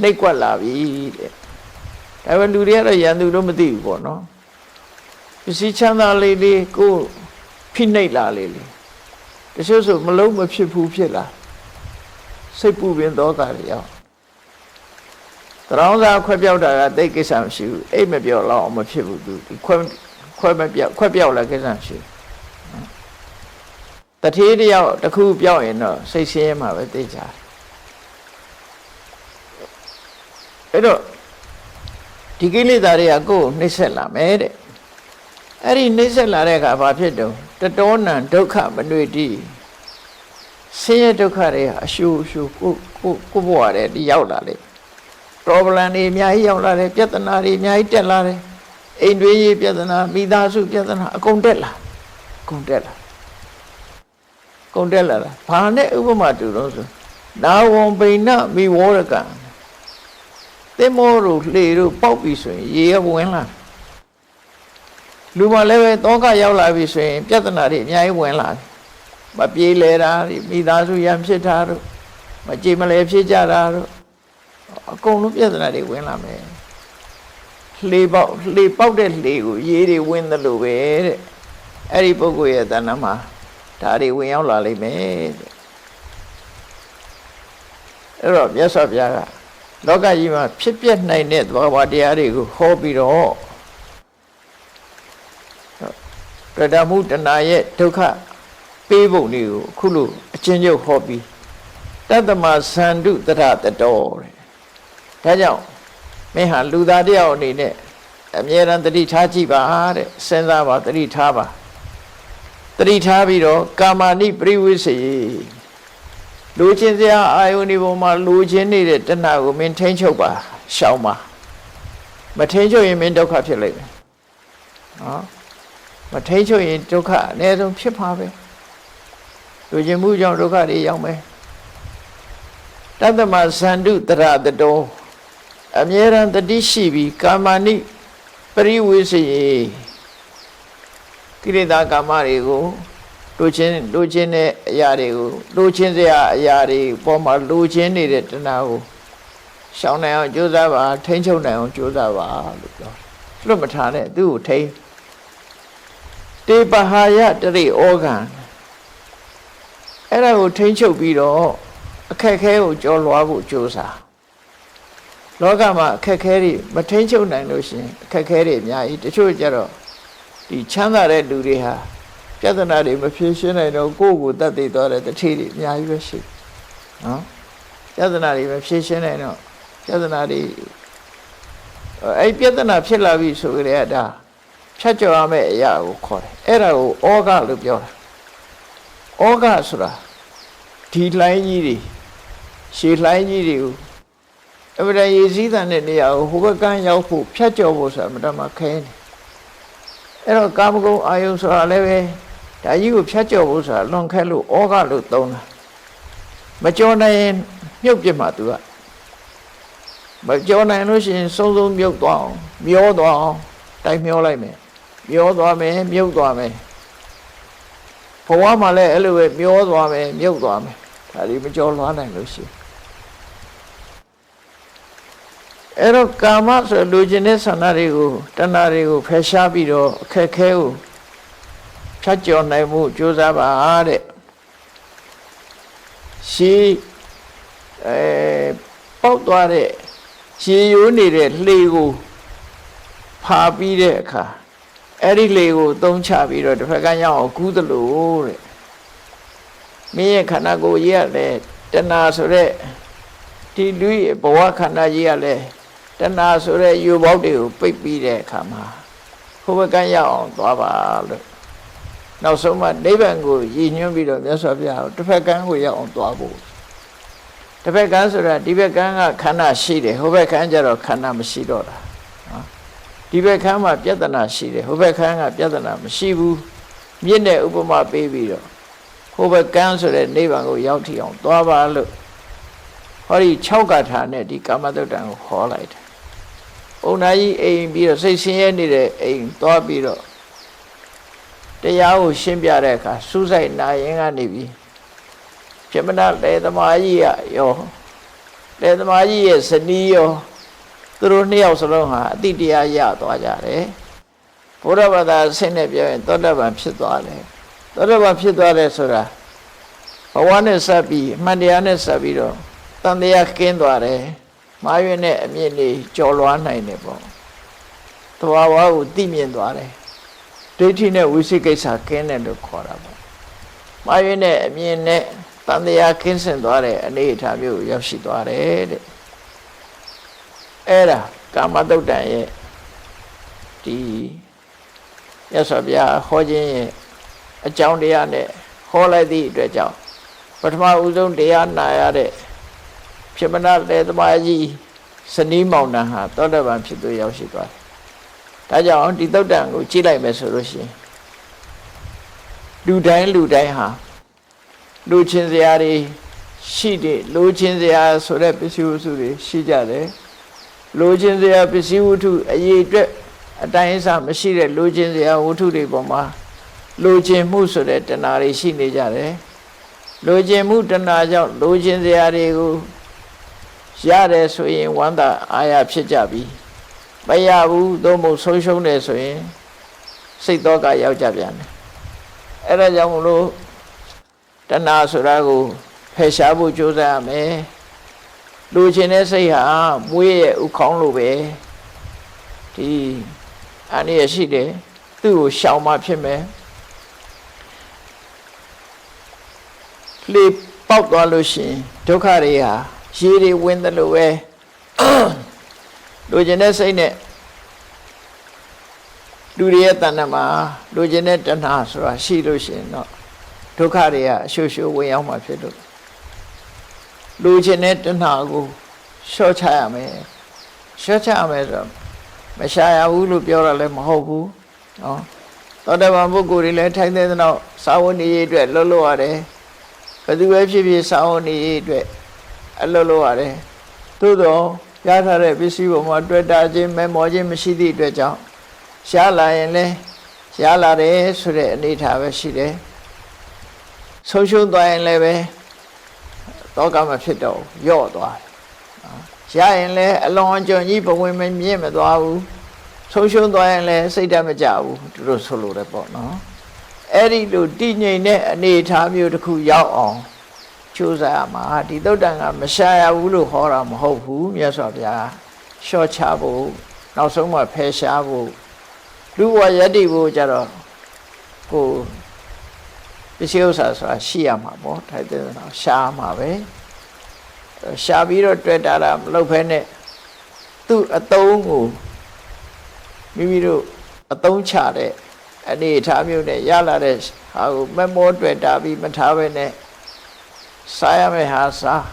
နှိပ်ကွက်လာပြီတဲ့ဒါပေမဲ့လူတွေကတော့ရန်သူလို့မသိဘူးပေါ့နော်ပစ္စည်းချမ်းသာလေးလေးကိုဖိနှိပ်လာလေးလေးတချို့ဆိုမလုံးမဖြစ်ဘူးဖြစ်လာစိတ်ပူပင်သောကတွေရောက်တရောင်းစားခွက်ပြောက်တာကတိတ်ကိစ္စမရှိဘူးအိတ်မပြောက်တော့မဖြစ်ဘူးသူခွက်မပြောက်ခွက်ပြောက်လာကိစ္စမရှိဘူးတထေးတယောက်တစ်ခုပြောက်ရင်တော့စိတ်ဆင်းရဲမှာပဲသိကြတယ်အဲ့တော့ဒီကိလေသာတွေကကိုယ်နှိမ့်ဆက်လာမယ်တဲ့အဲ့ဒီနှိမ့်ဆက်လာတဲ့အခါဘာဖြစ်တုံးတတောနံဒုက္ခမနွေတိဆင်းရဲဒုက္ခတွေဟာအရှူကိုဘဝတဲ့ဒီရောက်လာလေproblem တွေအများကြီးရောက်လာတယ်ပြဿနာတွေအများကြီးတက်လာတယ်အိမ်တွင်းရေးပြဿနာမိသားစုပြဿနာအကုန်တက်လာတာဘာနဲ့ဥပမာတူတော့ဆိုနာဝံပိဏမိဝရကံသင်္ဘောတို့လှေတို့ပေါက်ပြီဆိုရင်ရေဝင်လာလူမလည်းပဲတောကရောက်လာပြီဆိုရင်ပြဿနာတွေအများကြီးဝင်လာတယ်မပြေးလဲတာမိသားစုရန်ဖြစ်တာတို့မကြည်မလဲဖြစ်ကြတာတို့အကုန်လုံးပြဿနာတွေဝင်လာမယ်လှေပေါက်တဲ့လှေကိုရေတွေဝင်တယ်လို့ပဲတဲ့အဲ့ဒီပုဂ္ဂိုလ်ရဲ့တဏ္ဍာမှာဒါတွေဝင်ရောက်လာလိမ့်မယ်တဲ့အဲ့တော့မြတ်စွာဘုရားကလောကကြီးမှာဖြစ်ပျက်နိုင်တဲ့သဘာဝတရားတွေကိုဟောပြီးတော့ပရဒမှုတဏရဲ့ဒုက္ခပေးပုံတွေကိုအခုလိုအချင်းချင်းဟောပြီးတတ္တမသန္တုတရတတော်တဲ့ဒါကြောင့်မင်းဟာလူသားတယောက်အနေနဲ့အမြဲတမ်းတတိထားကြည့်ပါတဲ့စဉ်းစားပါတတိထားပါတတိထားပြီးတော့ကာမဏိပရိဝိစေလူချင်းစရာအာယုန်ဒီပေါ်မှာလူချင်းနေတဲ့တဏှာကိုမင်းထိန်းချုပ်ပါရှောင်ပါမထိန်းချုပ်ရင်မင်းဒုက္ခဖြစ်လိမ့်မယ်နော်မထိန်းချုပ်ရင်ဒုက္ခအနည်းဆုံးဖြစ်ပါပဲလူချင်းမှုကြောင့်ဒုက္ခတွေရောက်မယ်တတ္တမသန္တုတရတတောအမြဲတမ်းတတိရှိပြီးကာမဏိပရိဝိစေကိလေသာကာမတွေကို လိုချင်တဲ့အရာတွေကိုလိုချင်စရာအရာတွေပေါ်မှာလိုချင်နေတဲ့တဏှာကိုရှောင်နိုင်အောင်ကြိုးစားပါထိန်းချုပ်နိုင်အောင်ကြိုးစားပါလို့ပြောလွတ်မထားနဲ့သူ့ကိုထိန်းတေပဟာယတရိဩဃံအဲ့ဒါကိုထိန်းချုပ်ပြီးတော့အခက်ခဲကိုကြော်လွှားဖို့ကြိုးစားလောကမှာအခက်ခဲတွေမထိန်းချုပ်နိုင်လို့ရှိရင်အခက်ခဲတွေအများကြီးတချို့ကျတော့ဒီချမ်းသာတဲ့လူတွေဟာပြဿနာတွေမဖြေရှင်းနိုင်တော့ကိုယ့်ကိုယ်တတ်သိသွားတဲ့တတိတွေအများကြီးပဲရှိနော်ပြဿနာတွေမဖြေရှင်းနိုင်တော့ပြဿနာတွေအဲ့ပြဿနာဖြစ်လာပြီဆိုကြတဲ့ဒါဖြတ်ကျော်ရမယ့်အရာကိုခေါ်တယ်အဲ့ဒါကိုဩဃလို့ပြောတာဩဃဆိုတာဒီလှိုင်းကြီးတွေရှည်လှိုင်းကြီးတွေကိုအမှန်တရည်စည်းတဲ့နေရာကိုဟိုဘက်ကရောက်ဖို့ဖြတ်ကျော်ဖို့ဆိုတာမတမခဲနေအဲ့တော့ကာမဂုဏ်အာယုဆိုတာလည်းပဲဒါကြီးကိုဖြတ်ကျော်ဖို့ဆိုတာလွန်ခဲလို့ဩဃလို့သုံးတာမကျော်နိုင်ရင်မြုပ်ပြစ်မှာသူကမကျော်နိုင်လို့ရှိရင်စုံစုံမြုပ်သွားအောင်မျောသွားအောင်တိုက်မျောလိုက်မယ်မျောသွားမယ်မြုပ်သွားမယ်ဘဝမှာလည်းအဲ့လိုပဲမျောသွားမယ်မြုပ်သွားမယ်ဒါဒီမကျော်လွှားနိုင်လို့ရှိရင်အဲ့တော့ကာမဆိုလူကျင်တဲ့ဆန္ဒတွေကိုတဏှာတွေကိုဖယ်ရှားပြီးတော့အခက်ခဲကိုဖြတ်ကျော်နိုင်မှုကြိုးစားပါတဲ့ရှိပေါက်သွားတဲ့ရေရိုးနေတဲ့လှေကိုဖာပြီးတဲ့အခါအဲ့ဒီလေကိုသုံးချပြီးတော့တစ်ဖက်ကရောက်အောင်ကူးသလိုတဲ့မင်းရဲ့ခန္ဓာကိုယ်ကြီးကလည်းတဏှာဆိုတဲ့ဒီလူရဲ့ဘဝခန္ဓာကြီးကလည်းတဏှာဆိုတဲ့ယူပေါက်တွေကိုပိတ်ပြီးတဲ့အခါမှာဟိုဘက်ကရောက်အောင်သွားပါလို့နောက်ဆုံးမှနိဗ္ဗာန်ကိုရည်ညွှန်းပြီးတော့မြတ်စွာဘုရားတစ်ဖက်ကကိုရောက်အောင်သွားဖို့တစ်ဖက်ကဆိုတာဒီဘက်ကကခန္ဓာရှိတယ်ဟိုဘက်ကကျတော့ခန္ဓာမရှိတော့တာနော်ဒီဘက်ကမှာပြဿနာရှိတယ်ဟိုဘက်ကကပြဿနာမရှိဘူးမြင့်တဲ့ဥပမာပေးပြီးတော့ဟိုဘက်ကဆိုတဲ့နိဗ္ဗာန်ကိုရောက်ထီအောင်သွားပါလို့ဟောဒီ6ကထာနဲ့ဒီကာမတုတ်တံကိုခေါ်လိုက်တယ်။ဘုံနာကြီးအိမ်ပြီးတော့စိတ်ဆင်းရဲနေတဲ့အိမ်သွားပြီးတော့တရားကိုရှင်းပြတဲ့အခါစူးစိုက်နာရင်ကနေပြီးပြမနာလေသမားကြီးရောလေသမားကြီးရဲ့ဇနီးရောသူတို့နှစ်ယောက်စလုံးဟာအတိတရားရသွားကြတယ်။ဘုရားဘာသာဆင်းနေပြောရင်သောတပန်ဖြစ်သွားတယ်။သောတပန်ဖြစ်သွားတယ်ဆိုတာဘဝနဲ့စပ်ပြီးအမှန်တရားနဲ့စပ်ပြီးတော့တန်တရားကင်းသွားတယ်မာရွေးနဲ့အမြင့်လေးကြော်လွှားနိုင်တယ်ပေါ့သဘာဝကိုသိမြင်သွားတယ်ဒိဋ္ဌိနဲ့ဝိသိကိစ္စကင်းတယ်လို့ခေါ်တာပေါ့မာရွေးနဲ့အမြင့်နဲ့တန်တရားကင်းစင်သွားတဲ့အနေအထားမျိုးရောက်ရှိသွားတယ်တဲ့အဲ့ဒါကာမတုတ်တံရဲ့ဒီရသော်ဗျာဟောခြင်းရဲ့အကြောင်းတရားနဲ့ဟောလိုက်သည့်အတွက်ကြောင့်ပထမဦးဆုံးတရားနာရတဲ့ဖြစ်မနာလေသမားကြီးစနီးမောင်နှံဟာသောတပန်ဖြစ်သူရောက်ရှိသွားတယ်။ဒါကြောင့်ဒီသုတ်တံကိုကြည့်လိုက်မယ်ဆိုလို့ရှိရင်လူတိုင်းဟာလူချင်းစရာတွေရှိတယ်လူချင်းစရာဆိုတဲ့ပစ္စည်းဝတ္ထုတွေရှိကြတယ်။လူချင်းစရာပစ္စည်းဝတ္ထုအရေးအတွက်အတိုင်းအဆမရှိတဲ့လူချင်းစရာဝတ္ထုတွေပေါ်မှာလူချင်းမှုဆိုတဲ့တဏှာတွေရှိနေကြတယ်။လူချင်းမှုတဏှာကြောင့်လူချင်းစရာတွေကိုရတယ်ဆိုရင်ဝန္တာအာရဖြစ်ကြပြီမရဘူးသို့မဟုတ်ဆုံးရှုံးတယ်ဆိုရင်စိတ်တော့ကရောက်ကြပြန်တယ်အဲ့ဒါကြောင့်မလို့တဏှာဆိုတာကိုဖယ်ရှားဖို့ကြိုးစားရမယ်လူချင်းတဲ့စိတ်ဟာမွေးရဲ့ဥခေါင်းလိုပဲဒီအနေရရှိတယ်သူ့ကိုရှောင်မှဖြစ်မယ်လေပေါက်သွားလို့ရှိရင်ဒုက္ခတွေဟာရေတွေဝင်တယ်လို့ပဲလူကျင်တဲ့စိတ်နဲ့လူတွေရဲ့တဏ္ဍမှာလူကျင်တဲ့တဏှာဆိုတာရှိလို့ရှိရင်တော့ဒုက္ခတွေကအရှုပ်ရှုပ်ဝင်ရောက်မှာဖြစ်လို့လူကျင်တဲ့တဏှာကိုလျှော့ချရမယ်လျှော့ချရမယ်ဆိုတော့မရှာရဘူးလို့ပြောတာလည်းမဟုတ်ဘူးနော်သောတပန်ပုဂ္ဂိုလ်တွေလည်းထိုင်တဲ့နောက်စာဝတ်နေရေးအတွက်လှုပ်လို့ရတယ်ဘယ်သူပဲဖြစ်ဖြစ်စာဝတ်နေရေးအတွက်အလုပ်လုပ်ရတယ်သို့တော့ရထားတဲ့ပစ္စည်းပေါ်မှာတွေ့တာချင်းမဲမော်ချင်းမရှိသည့်အတွက်ကြောင့်ရှားလာရင်လည်းရှားလာတယ်ဆိုတဲ့အနေအထားပဲရှိတယ် ဆုံးရှုံးသွားရင်လည်းပဲတောကမဖြစ်တော့ရော့သွားတယ်ရရင်လည်းအလွန်အကျွံကြီးဘဝင်မမြင့်မသွားဘူးဆုံးရှုံးသွားရင်လည်းစိတ်ဓာတ်မကြဘူးသူတို့ဆိုလိုတယ်ပေါ့နော်အဲ့ဒီလိုတည်ငြိမ်တဲ့အနေအထားမျိုးတစ်ခုရောက်အောင်ကြိုးစားရမှာဒီသုတ်တန်ကမရှာရဘူးလို့ဟောတာမဟုတ်ဘူးမြတ်စွာဘုရားရှော့ချဖို့နောက်ဆုံးမှဖယ်ရှားဖို့လူဘဝယတ္တိဖို့ကြတော့ကိုပစ္စည်းဥစ္စာဆိုတာရှိရမှာပေါ့ထိုက်တဲ့တော့ရှားမှာပဲရှားပြီးတော့တွေ့တာမလုပ်ဖဲနဲ့သူ့အသုံးကိုမိမိတို့အသုံးချတဲ့အနေအထားမျိုးနဲ့ရလာတဲ့ဟာကိုမမောတွေ့တာပြီးမထားပဲနဲ့စားရမယ့်ဟာစား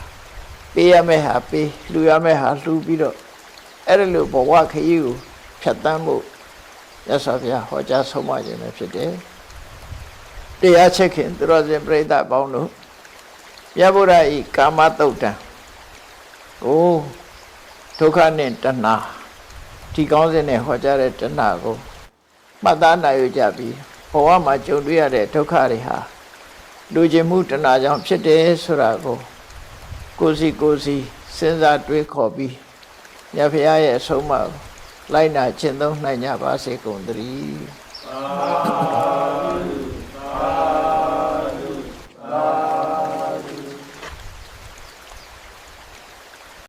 ပေးရမယ့်ဟာပေးလှူရမယ့်ဟာလှူပြီးတော့အဲ့ဒါလိုဘဝခရီးကိုဖြတ်တန်းဖို့ရသော်ဗျာဟောကြားဆုံးမခြင်းပဲဖြစ်တယ်တရားချက်ခင်သူတော်စင်ပြိဿပေါင်းတို့မြတ်ဗုဒ္ဓဤကာမတုတ်တံကိုဒုက္ခနဲ့တဏှာဒီကောင်းစဉ်နဲ့ဟောကြားတဲ့တဏှာကိုမှတ်သားနိုင်ရကြပြီးဘဝမှာကြုံတွေ့ရတဲ့ဒုက္ခတွေဟာလူကျင်မှုတဏှာကြောင့်ဖြစ်တယ်ဆိုတာကိုကိုယ်စီစဉ်းစားတွေးခေါ်ပြီးမြတ်ဖရာရဲ့အဆုံးအမလိုက်နာကျင့်သုံးနိုင်ကြပါစေကုန်သတည်း